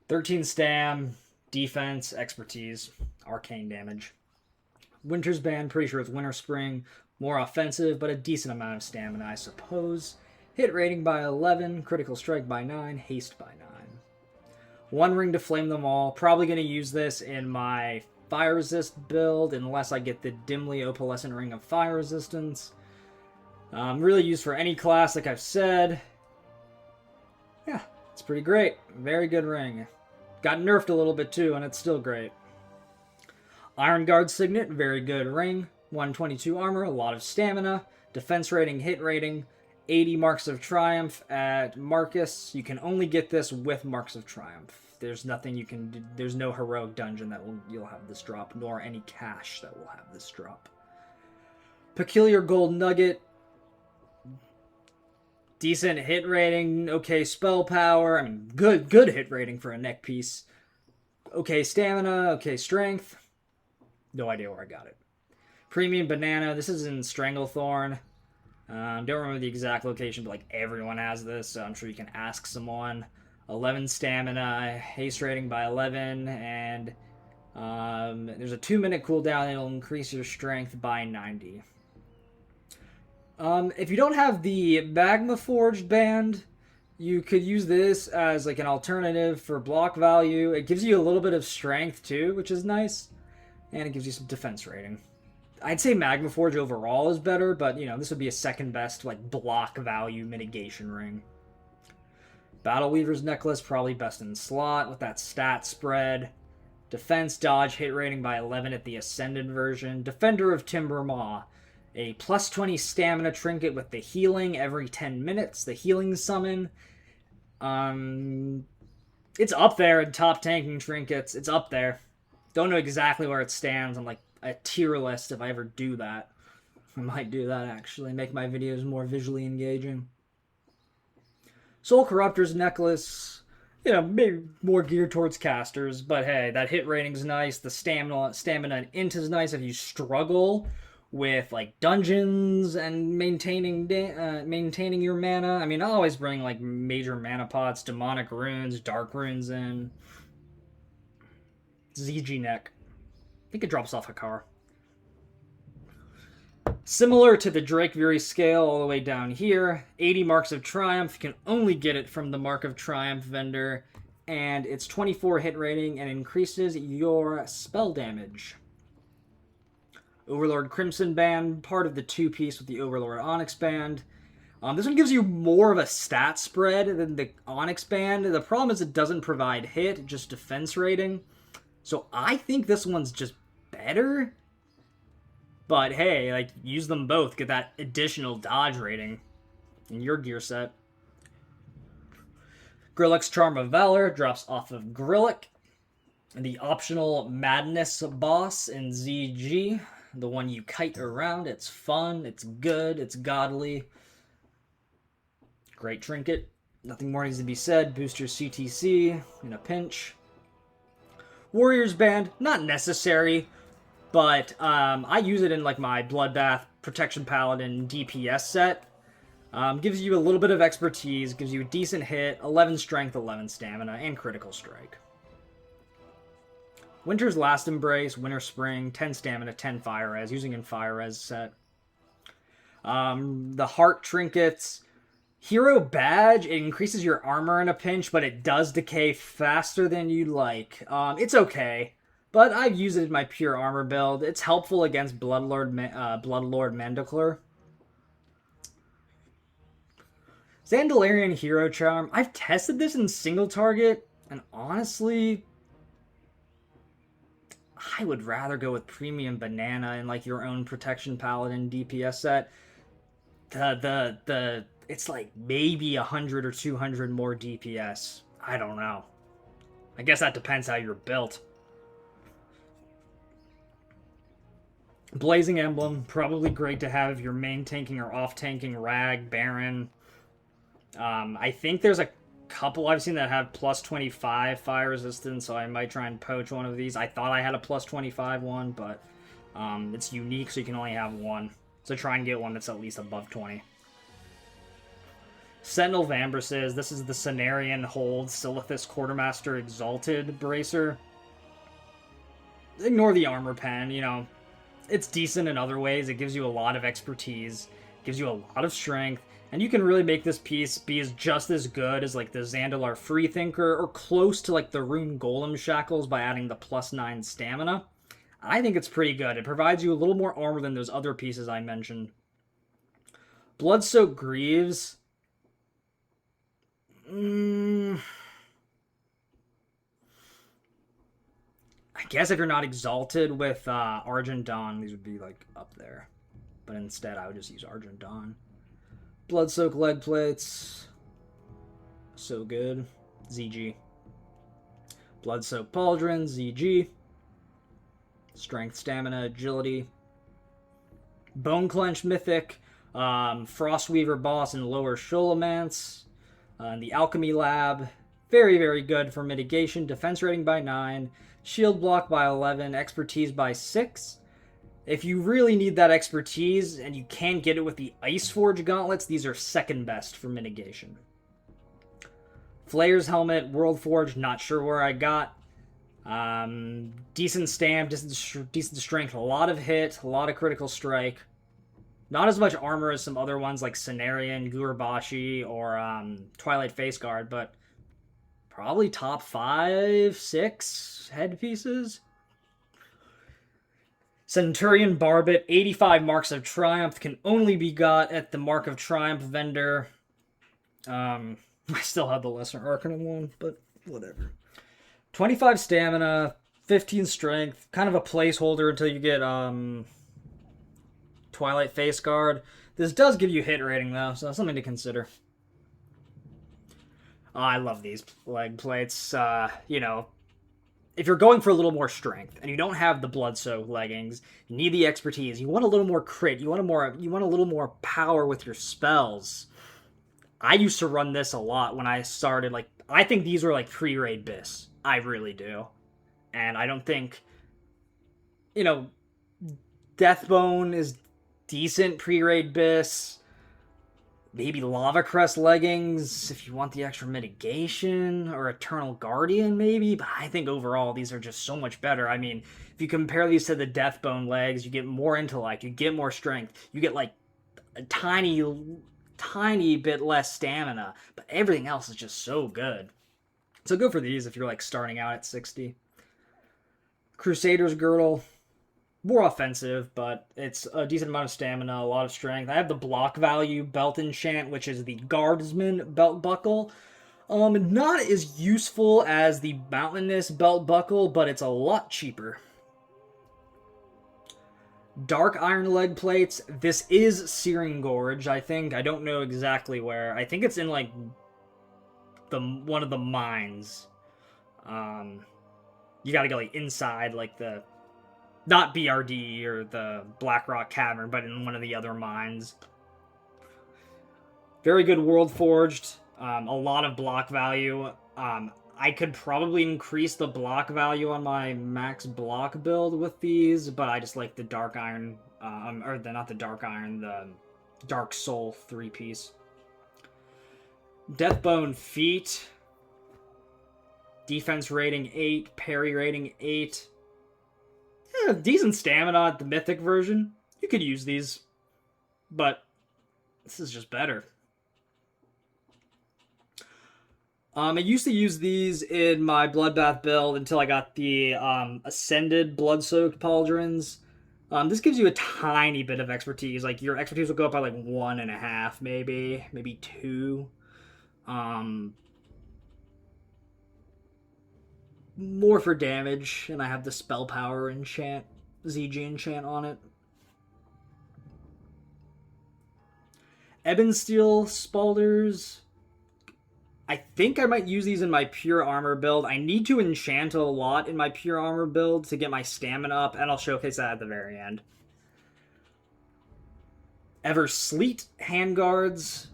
13 stam. Defense. Expertise. Arcane damage. Winter's Band. Pretty sure it's Winter Spring. More offensive, but a decent amount of stamina, I suppose. Hit rating by 11. Critical strike by 9. Haste by 9. One ring to flame them all. Probably going to use this in my fire resist build unless I get the dimly opalescent ring of fire resistance. Really used for any class, like I've said. Yeah, it's pretty great. Very good ring. Got nerfed a little bit too, and it's still great. Iron Guard Signet, very good ring. 122 armor, a lot of stamina. Defense rating, hit rating. 80 Marks of Triumph at Marcus. You can only get this with Marks of Triumph. There's nothing you can do. There's no heroic dungeon that you'll have this drop, nor any cache that will have this drop. Peculiar Gold Nugget. Decent hit rating, okay spell power. I mean, good hit rating for a neck piece. Okay stamina, okay strength. No idea where I got it. Premium Banana. This is in Stranglethorn. Don't remember the exact location, but like everyone has this, so I'm sure you can ask someone. 11 stamina, haste rating by 11, and there's a 2-minute cooldown. It'll increase your strength by 90. If you don't have the Magma Forged band, you could use this as like an alternative for block value. It gives you a little bit of strength too, which is nice, and it gives you some defense rating. I'd say Magma Forge overall is better, but you know, this would be a second best like block value mitigation ring. Battle Weaver's Necklace, probably best in slot with that stat spread. Defense, dodge, hit rating by 11 at the Ascended version. Defender of Timber Maw, a plus 20 stamina trinket with the healing every 10 minutes. The healing summon. It's up there in top tanking trinkets. It's up there. Don't know exactly where it stands on like a tier list if I ever do that. I might do that actually. Make my videos more visually engaging. Soul Corruptor's Necklace, you know, maybe more geared towards casters, but hey, that hit rating's nice. The stamina and int is nice if you struggle with like dungeons and maintaining your mana. I mean, I'll always bring like major mana pots, demonic runes, dark runes in. ZG neck. I think it drops off a car. Similar to the Drake Fury scale all the way down here, 80 Marks of Triumph. You can only get it from the Mark of Triumph vendor, and it's 24 hit rating and increases your spell damage. Overlord Crimson Band, part of the two-piece with the Overlord Onyx Band. This one gives you more of a stat spread than the Onyx Band. The problem is it doesn't provide hit, just defense rating. So I think this one's just better. But hey, like, use them both. Get that additional dodge rating in your gear set. Grillix Charm of Valor drops off of Grillick. And the optional Madness boss in ZG. The one you kite around. It's fun. It's good. It's godly. Great trinket. Nothing more needs to be said. Boost your CTC in a pinch. Warrior's Band. Not necessary. But I use it in like my Bloodbath Protection Paladin DPS set. Gives you a little bit of expertise. Gives you a decent hit. 11 strength, 11 stamina, and critical strike. Winter's Last Embrace, Winter Spring, 10 stamina, 10 fire res, using in fire res set. The Heart Trinkets. Hero Badge, it increases your armor in a pinch, but it does decay faster than you'd like. It's okay, but I've used it in my pure armor build. It's helpful against Bloodlord Mandicore. Zandalarian Hero Charm. I've tested this in single target, and honestly, I would rather go with Premium Banana and like your own Protection Paladin DPS set. It's like maybe 100 or 200 more DPS. I don't know. I guess that depends how you're built. Blazing Emblem, probably great to have if you're main tanking or off tanking Rag, Baron. I think there's a couple I've seen that have plus 25 fire resistance, so I might try and poach one of these. I thought I had a plus 25 one, but it's unique, so you can only have one. So try and get one that's at least above 20. Sentinel Vambresses. This is the Cenarian Hold Silithus Quartermaster Exalted Bracer. Ignore the armor pen, you know. It's decent in other ways. It gives you a lot of expertise, gives you a lot of strength, and you can really make this piece be just as good as like the Zandalar Freethinker or close to like the Rune Golem Shackles by adding the plus 9 stamina. I think it's pretty good. It provides you a little more armor than those other pieces I mentioned. Bloodsoaked Greaves. I guess if you're not exalted with Argent Dawn, these would be like up there. But instead, I would just use Argent Dawn. Bloodsoaked Leg Plates. So good. ZG. Bloodsoaked Pauldron. ZG. Strength, Stamina, Agility. Bone Clench Mythic. Frostweaver Boss and Lower Sholomance. The Alchemy Lab, very, very good for mitigation. Defense rating by 9, shield block by 11, expertise by 6. If you really need that expertise and you can't get it with the Iceforge gauntlets, these are second best for mitigation. Flayer's Helmet, World Forge, not sure where I got. Decent stamp, decent strength, a lot of hit, a lot of critical strike. Not as much armor as some other ones like Cenarian, Gurabashi, or Twilight Face Guard, but probably top 5, 6 headpieces. Centurion Barbet, 85 Marks of Triumph, can only be got at the Mark of Triumph vendor. I still have the Lesser Arcanum one, but whatever. 25 stamina, 15 strength, kind of a placeholder until you get Twilight Face Guard. This does give you hit rating though, so something to consider. Oh, I love these leg plates. You know, if you're going for a little more strength and you don't have the blood soak leggings, you need the expertise. You want a little more crit. You want a little more power with your spells. I used to run this a lot when I started. Like, I think these were like pre-raid bis. I really do, and I don't think, you know, Deathbone is decent pre-raid bis. Maybe Lava Crest leggings if you want the extra mitigation, or Eternal Guardian maybe, but I think overall these are just so much better. I mean, if you compare these to the Deathbone legs, you get more intellect, you get more strength, you get like a tiny bit less stamina, but everything else is just so good. So go for these if you're like starting out at 60. Crusader's Girdle, more offensive, but it's a decent amount of stamina, a lot of strength. I have the block value belt enchant, which is the Guardsman belt buckle. Not as useful as the Mountainous belt buckle, but it's a lot cheaper. Dark Iron leg plates. This is Searing Gorge, I think. I don't know exactly where. I think it's in like one of the mines. You gotta go like inside, like the, not BRD or the Blackrock Cavern, but in one of the other mines. Very good World Forged. A lot of block value. I could probably increase the block value on my max block build with these, but I just like the Dark Iron, not the Dark Iron, the Dark Soul 3-piece. Deathbone feet. Defense rating 8, parry rating 8. Yeah, decent stamina at the mythic version. You could use these, but this is just better. I used to use these in my Bloodbath build until I got the Ascended Blood-Soaked Pauldrons. This gives you a tiny bit of expertise. Like, your expertise will go up by like 1.5, maybe 2. More for damage, and I have the Spell Power enchant, ZG enchant on it. Ebonsteel Spalders. I think I might use these in my pure armor build. I need to enchant a lot in my pure armor build to get my stamina up, and I'll showcase that at the very end. Eversleet handguards.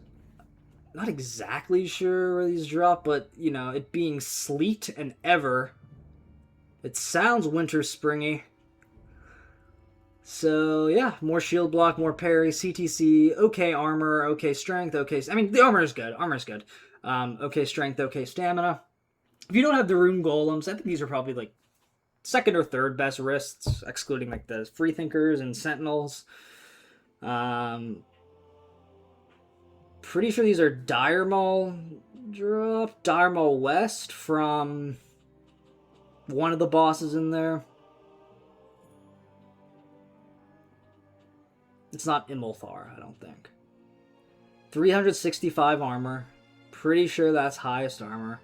Not exactly sure where these drop, but, you know, it being sleet and ever, it sounds winter springy. So, yeah, more shield block, more parry, CTC, okay armor, okay strength, okay... I mean, the armor is good. Okay strength, okay stamina. If you don't have the rune golems, I think these are probably, like, second or third best wrists, excluding, like, the freethinkers and sentinels. Pretty sure these are Dire Maul drop. Dire Maul West from one of the bosses in there. It's not Imulthar, I don't think. 365 armor. Pretty sure that's highest armor.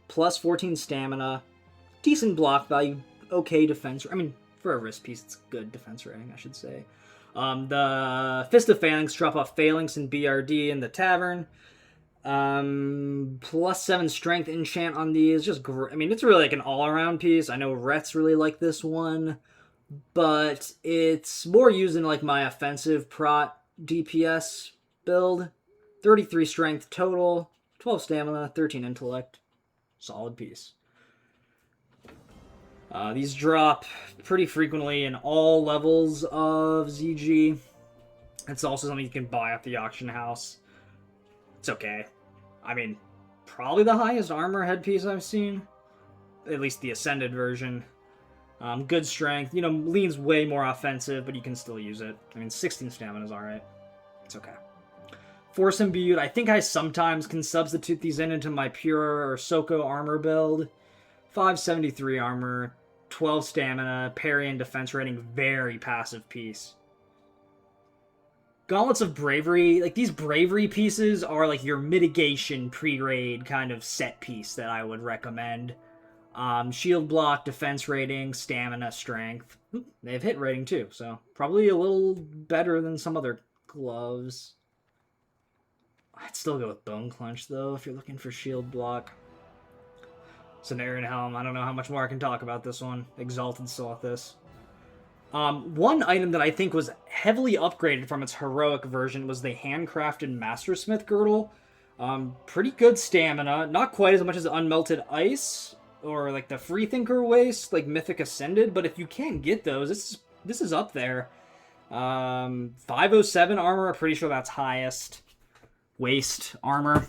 Plus 14 stamina. Decent block value. Okay defense. I mean, for a wrist piece, it's good defense rating, I should say. The Fist of Phalanx drop off Phalanx and BRD in the tavern. Plus 7 strength enchant on these. Just I mean, it's really like an all-around piece. I know Rets really like this one, but it's more used in like my offensive prot DPS build. 33 strength total, 12 stamina, 13 intellect. Solid piece. These drop pretty frequently in all levels of ZG. It's also something you can buy at the auction house. It's okay. I mean, probably the highest armor headpiece I've seen. At least the Ascended version. Good strength. You know, leans way more offensive, but you can still use it. I mean, 16 stamina is alright. It's okay. Force Imbued. I think I sometimes can substitute these into my pure or Soko armor build. 573 armor. 12 stamina, parry and defense rating, very passive piece. Gauntlets of Bravery, like these bravery pieces are like your mitigation pre-raid kind of set piece that I would recommend. Shield block, defense rating, stamina, strength. They have hit rating too, so probably a little better than some other gloves. I'd still go with Bone Clench though if you're looking for shield block. Cenarian Helm, I don't know how much more I can talk about this one. Exalted Sothis. One item that I think was heavily upgraded from its heroic version was the handcrafted Mastersmith Girdle. Pretty good stamina, not quite as much as Unmelted Ice or like the Freethinker Waste, like Mythic Ascended, but if you can get those, this is up there. 507 armor, I'm pretty sure that's highest. Waste armor.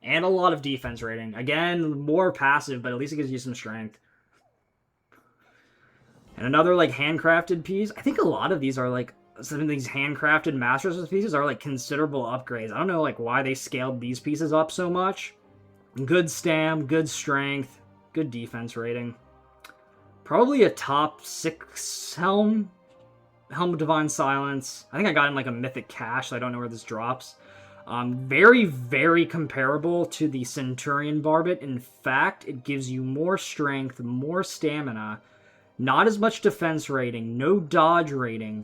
And a lot of defense rating. Again, more passive, but at least it gives you some strength. And another, like, handcrafted piece. I think a lot of these are, like, some of these handcrafted Masters pieces are, like, considerable upgrades. I don't know, like, why they scaled these pieces up so much. Good stam, good strength, good defense rating. Probably a top 6 helm. Helm of Divine Silence. I think I got in, like, a Mythic Cache, so I don't know where this drops. Very, very comparable to the Centurion Barbet. In fact, it gives you more strength, more stamina, not as much defense rating, no dodge rating,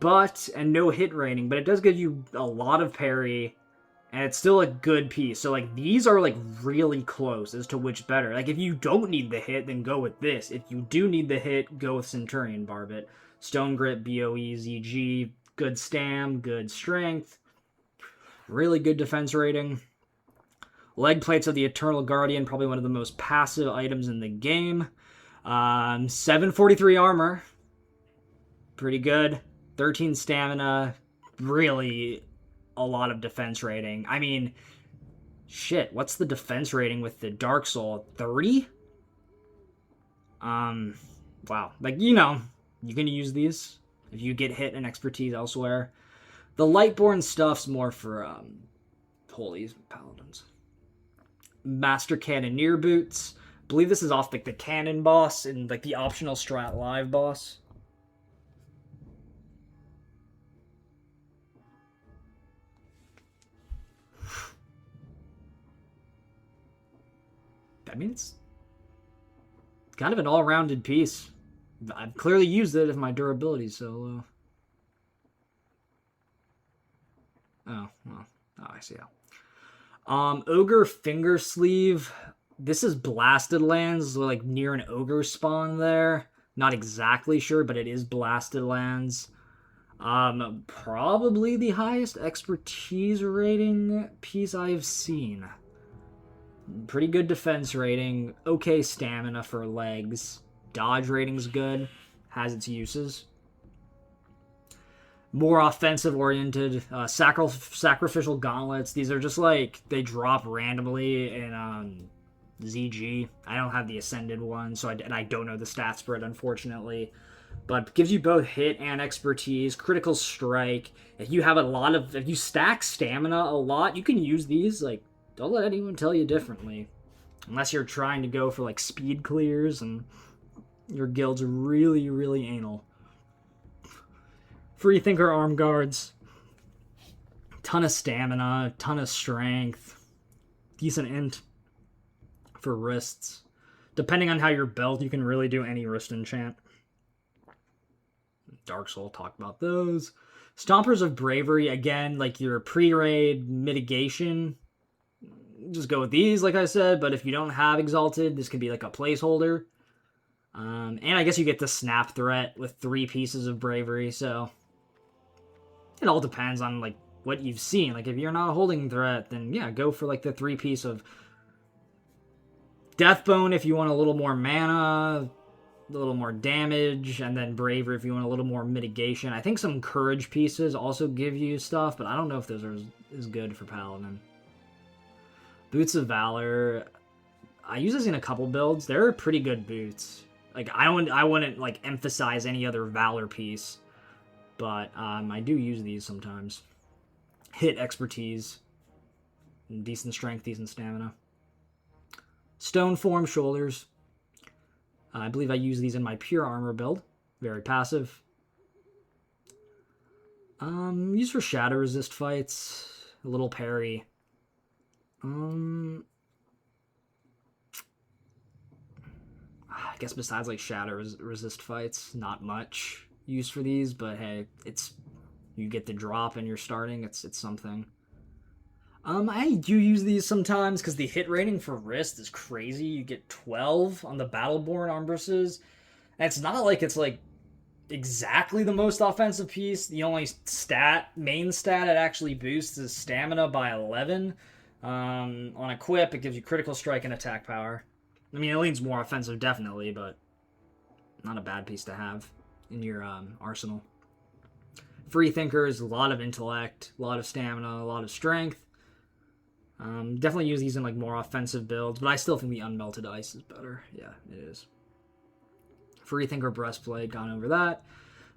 and no hit rating, but it does give you a lot of parry, and it's still a good piece. So, like, these are, like, really close as to which better. Like, if you don't need the hit, then go with this. If you do need the hit, go with Centurion Barbet. Stone Grip, BOE, ZG, good stam, good strength. Really good defense rating. Leg plates of the Eternal Guardian, probably one of the most passive items in the game. 743 armor. Pretty good. 13 stamina. Really a lot of defense rating. I mean, shit, what's the defense rating with the Dark Soul? 30? Wow. Like, you know, you can use these if you get hit in expertise elsewhere. The Lightborn stuff's more for Holy Paladins. Master Cannoneer boots. I believe this is off like the cannon boss and like the optional Strat Live boss. I mean, it's kind of an all-rounded piece. I've clearly used it if my durability's so low. Oh, well. Oh, I see how. Ogre Finger Sleeve. This is Blasted Lands, like near an ogre spawn there. Not exactly sure, but it is Blasted Lands. Probably the highest expertise rating piece I've seen. Pretty good defense rating. Okay stamina for legs. Dodge rating's good. Has its uses. More offensive-oriented, sacrificial gauntlets. These are just like, they drop randomly in ZG. I don't have the Ascended one, so I don't know the stats for it, unfortunately. But gives you both hit and expertise, critical strike. If you stack stamina a lot, you can use these. Like, don't let anyone tell you differently. Unless you're trying to go for, like, speed clears and your guild's really, really anal. Freethinker arm guards. Ton of stamina, ton of strength. Decent int for wrists. Depending on how you're built, you can really do any wrist enchant. Dark Soul, talked about those. Stompers of Bravery, again, like your pre-raid mitigation. Just go with these, like I said, but if you don't have Exalted, this could be like a placeholder. And I guess you get the Snap Threat with 3 pieces of Bravery, so it all depends on, like, what you've seen. Like, if you're not holding threat, then, yeah, go for, like, the 3-piece of Deathbone if you want a little more mana, a little more damage, and then Bravery if you want a little more mitigation. I think some Courage pieces also give you stuff, but I don't know if those are as good for Paladin. Boots of Valor. I use this in a couple builds. They're pretty good boots. Like, I wouldn't, like, emphasize any other Valor piece. But I do use these sometimes. Hit expertise. Decent strength, decent stamina. Stone form shoulders. I believe I use these in my pure armor build. Very passive. Used for shadow resist fights. A little parry. I guess besides like shadow resist fights, not much use for these, but hey, it's you get the drop and you're starting. It's something. I do use these sometimes because the hit rating for wrist is crazy. You get 12 on the Battleborn armbruses. And it's not like it's like exactly the most offensive piece. The only main stat it actually boosts is stamina by 11. On equip, it gives you critical strike and attack power. I mean, it leans more offensive, definitely, but not a bad piece to have in your arsenal. Free thinkers, a lot of intellect, a lot of stamina, a lot of strength. Definitely use these in like more offensive builds, but I still think the unmelted ice is better. Yeah, it is. Free thinker breastplate, gone over that.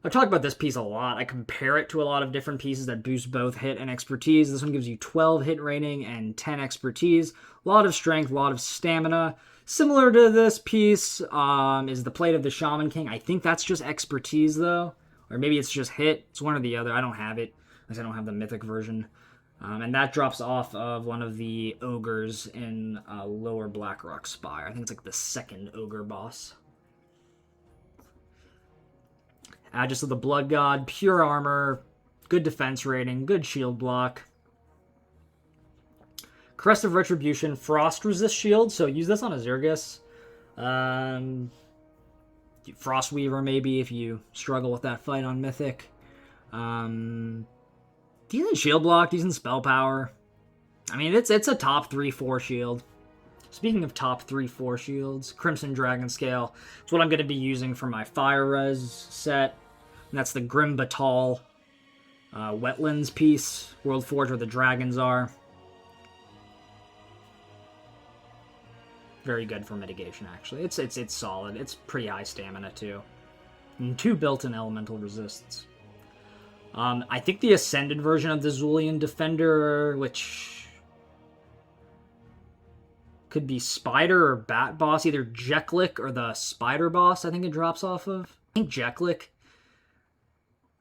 I've talked about this piece a lot. I compare it to a lot of different pieces that boost both hit and expertise. This one gives you 12 hit rating and 10 expertise. A lot of strength, a lot of stamina. Similar to this piece is the Plate of the Shaman King. I think that's just expertise though. Or maybe it's just hit. It's one or the other. I don't have it because I don't have the mythic version. And that drops off of one of the ogres in Lower Blackrock Spire. I think it's like the second ogre boss. Aegis of the Blood God, pure armor, good defense rating, good shield block. Crest of Retribution, frost resist shield, so use this on a Zergus. Frostweaver maybe if you struggle with that fight on Mythic. Decent shield block, decent spell power. I mean, it's a top 3-4 shield. Speaking of top 3-4 shields, Crimson Dragon Scale. It's what I'm going to be using for my Fire Res set. And that's the Grim Batal Wetlands piece. World Forge where the dragons are. Very good for mitigation, actually. It's solid. It's pretty high stamina, too. And 2 built-in elemental resists. I think the Ascended version of the Zulian Defender, which could be Spider or Bat Boss, either Jeklik or the Spider Boss, I think it drops off of. I think Jeklik.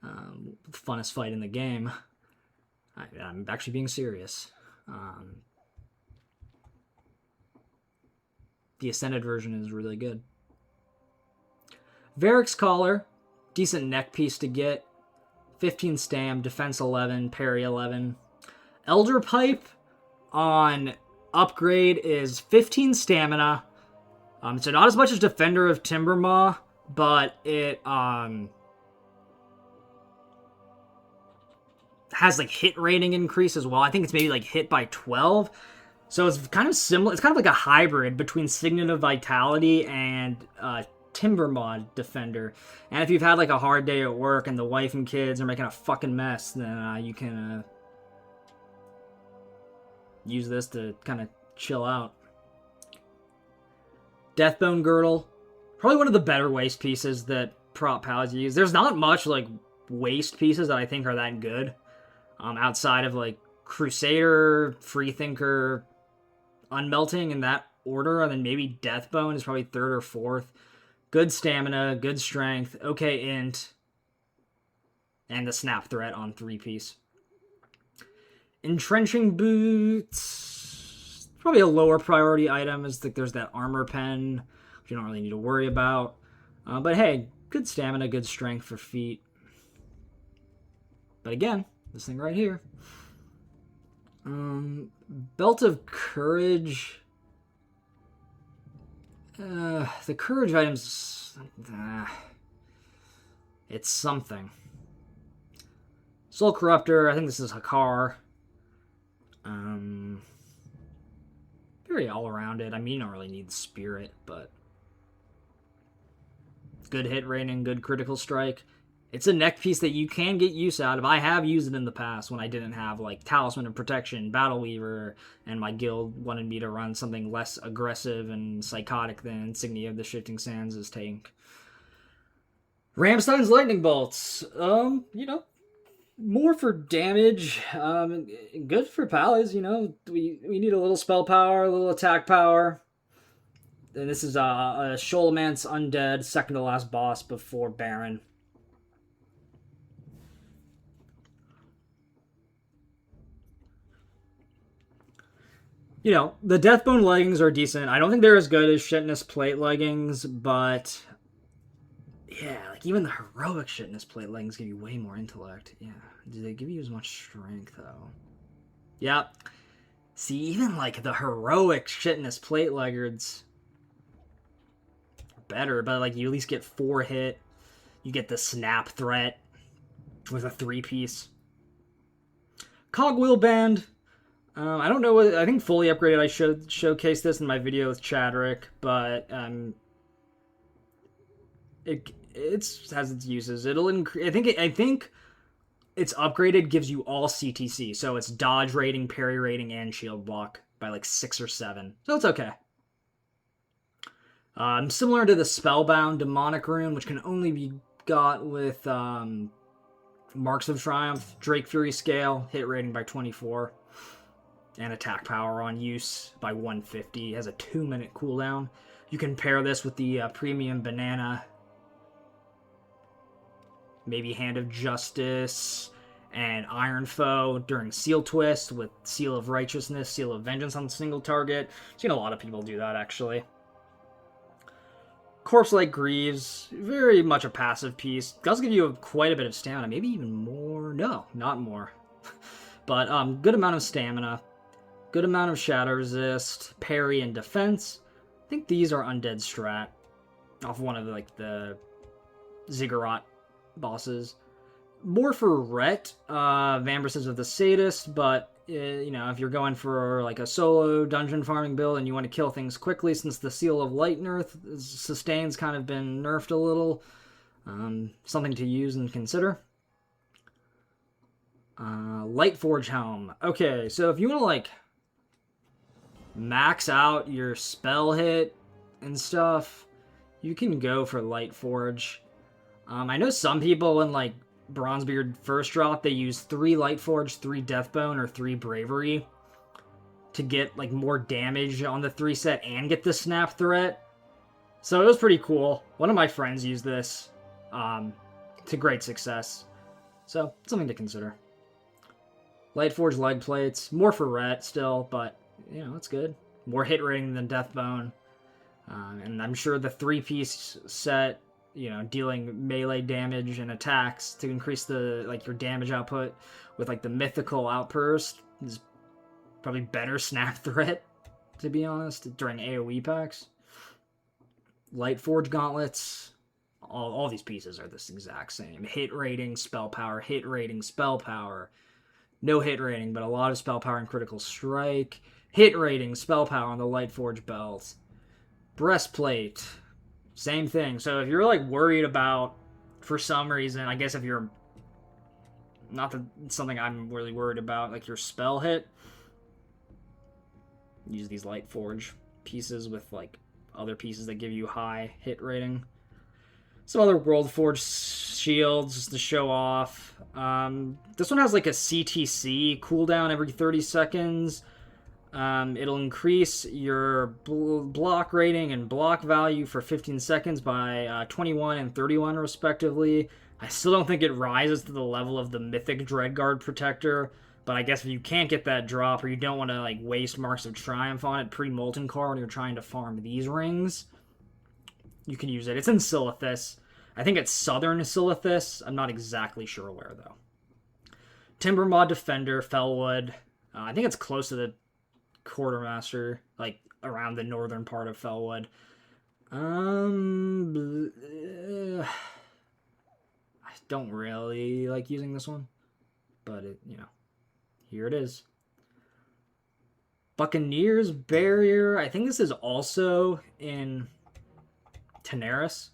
The funnest fight in the game. I'm actually being serious. The Ascended version is really good. Varric's Collar, decent neck piece to get. 15 stam, defense 11, parry 11. Elder Pipe on upgrade is 15 stamina. So not as much as Defender of Timbermaw, but it has like hit rating increase as well. I think it's maybe like hit by 12. So it's kind of similar. It's kind of like a hybrid between Signet of Vitality and Timbermaw Defender. And if you've had like a hard day at work and the wife and kids are making a fucking mess, then you can use this to kind of chill out. Deathbone Girdle, probably one of the better waist pieces that prop pals use. There's not much like waist pieces that I think are that good, outside of like Crusader, Freethinker, Unmelting in that order, and then maybe Deathbone is probably 3rd or 4th. Good stamina, good strength, okay int, and the snap threat on 3-piece. Entrenching Boots, probably a lower priority item, is like there's that armor pen, which you don't really need to worry about. But hey, good stamina, good strength for feet. But again, this thing right here. Belt of Courage. The courage items, it's something. Soul Corruptor, I think this is Hakar. Very all-arounded. I mean, you don't really need Spirit, but good hit rating, good critical strike. It's a neck piece that you can get use out of. I have used it in the past when I didn't have like Talisman of Protection, Battle Weaver, and my guild wanted me to run something less aggressive and psychotic than Insignia of the Shifting Sands' as tank. Ramstein's Lightning Bolts. More for damage. Good for pallets, we need a little spell power, a little attack power. And this is a Sholomance Undead, second to last boss before Baron. You know, the Deathbone leggings are decent. I don't think they're as good as Shitness Plate leggings, but yeah, like even the heroic Shitness Plate leggings give you way more intellect. Yeah, do they give you as much strength though? Yeah. See, even like the heroic Shitness Plate leggings better, but like you at least get 4 hit. You get the snap threat with a 3-piece. Cogwheel Band. I don't know what I think fully upgraded. I should showcase this in my video with Chadrick, but it has its uses. It'll increase. I think it's upgraded gives you all CTC, so it's dodge rating, parry rating, and shield block by like 6 or 7. So it's okay. Similar to the Spellbound Demonic Rune, which can only be got with Marks of Triumph, Drake Fury Scale, hit rating by 24, and attack power on use by 150. It has a 2-minute cooldown. You can pair this with the Premium Banana, maybe Hand of Justice, and Iron Foe during Seal Twist with Seal of Righteousness, Seal of Vengeance on a single target. I've seen a lot of people do that, actually. Corpse Like Greaves, very much a passive piece. Does give you quite a bit of stamina, maybe even more. No, not more. But good amount of stamina, good amount of shadow resist, parry, and defense. I think these are undead strat off one of like the Ziggurat bosses. More for Rhett, Vambraces of the Sadist, but you know, if you're going for like a solo dungeon farming build and you want to kill things quickly, since the Seal of Light Nerf sustain's kind of been nerfed a little, something to use and consider. Lightforge Helm. Okay, so if you want to like max out your spell hit and stuff, you can go for Lightforge. I know some people when like Bronzebeard first drop, they use 3 Lightforge, 3 Deathbone, or 3 Bravery to get like more damage on the 3 set and get the snap threat. So it was pretty cool. One of my friends used this to great success. So something to consider. Lightforge leg plates, more for Rhett still, but you know, it's good. More hit rating than Deathbone. And I'm sure the 3-piece set, you know, dealing melee damage and attacks to increase the like your damage output with like the mythical outburst is probably better snap threat, to be honest, during AoE packs. Lightforge gauntlets, all these pieces are this exact same. Hit rating, spell power, hit rating, spell power. No hit rating, but a lot of spell power and critical strike. Hit rating, spell power on the Lightforge belt. Breastplate, same thing. So if you're like worried about, for some reason, I guess if you're, not that it's something I'm really worried about, like your spell hit, use these Lightforge pieces with like other pieces that give you high hit rating. Some other Worldforged shields just to show off. This one has like a CTC cooldown every 30 seconds. It'll increase your block rating and block value for 15 seconds by 21 and 31 respectively. I still don't think it rises to the level of the Mythic Dreadguard Protector, but I guess if you can't get that drop or you don't want to like waste Marks of Triumph on it pre-Molten Core when you're trying to farm these rings, you can use it. It's in Silithus. I think it's Southern Silithus. I'm not exactly sure where though. Timbermaw Defender, Fellwood. I think it's close to the Quartermaster, like around the northern part of Fellwood. I don't really like using this one, but it, you know, here it is. Buccaneers Barrier. I think this is also in Tenaris.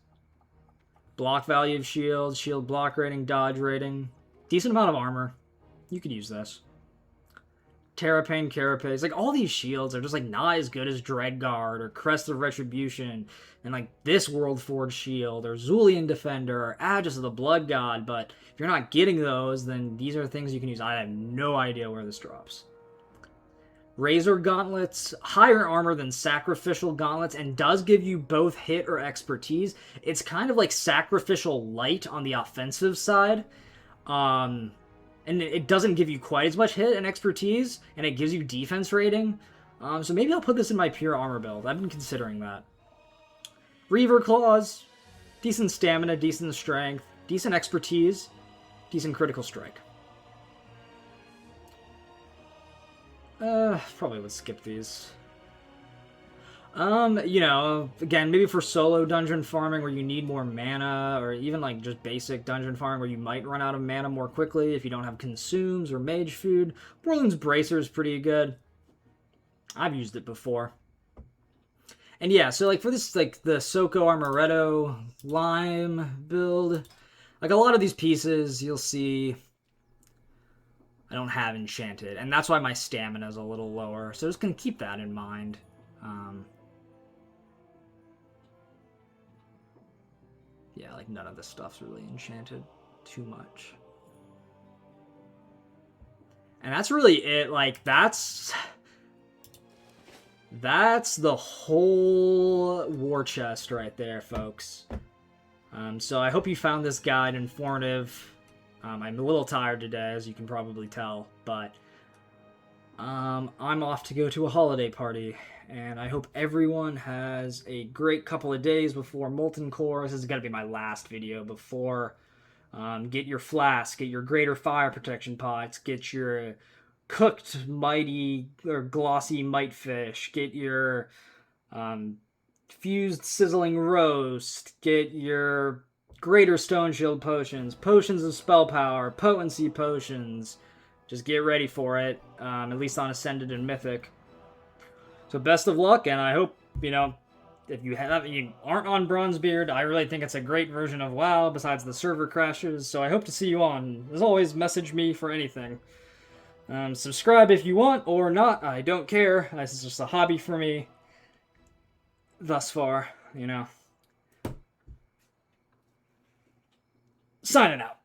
Block value of shield, shield block rating, dodge rating. Decent amount of armor. You could use this. Terrapane Carapace. Like, all these shields are just, like, not as good as Dreadguard or Crest of Retribution and, like, this Worldforged Shield or Zulian Defender or Aegis of the Blood God. But if you're not getting those, then these are things you can use. I have no idea where this drops. Razor Gauntlets, higher armor than Sacrificial Gauntlets, and does give you both hit or expertise. It's kind of like Sacrificial Light on the offensive side. And it doesn't give you quite as much hit and expertise, and it gives you defense rating. So maybe I'll put this in my pure armor build. I've been considering that. Reaver Claws, decent stamina, decent strength, decent expertise, decent critical strike. Probably would skip these. You know, again, maybe for solo dungeon farming where you need more mana, or even like just basic dungeon farming where you might run out of mana more quickly if you don't have consumes or mage food. Borland's Bracer is pretty good. I've used it before. And yeah, so like for this, like the Soko Armoretto Lime build, like a lot of these pieces you'll see I don't have enchanted, and that's why my stamina is a little lower. So just gonna keep that in mind. Yeah, like none of this stuff's really enchanted too much. And that's really it. Like that's the whole war chest right there, folks. So I hope you found this guide informative. I'm a little tired today, as you can probably tell, but I'm off to go to a holiday party, and I hope everyone has a great couple of days before Molten Core. This is going to be my last video before. Get your flask, get your greater fire protection pots, get your cooked mighty or glossy might fish, get your fused sizzling roast, get your greater stone shield potions, potions of spell power, potency potions. Just get ready for it, at least on Ascended and Mythic. So best of luck, and I hope, you know, if you aren't on Bronzebeard, I really think it's a great version of WoW, besides the server crashes, so I hope to see you on. As always, message me for anything. Subscribe if you want, or not, I don't care. This is just a hobby for me thus far, you know. Signing out.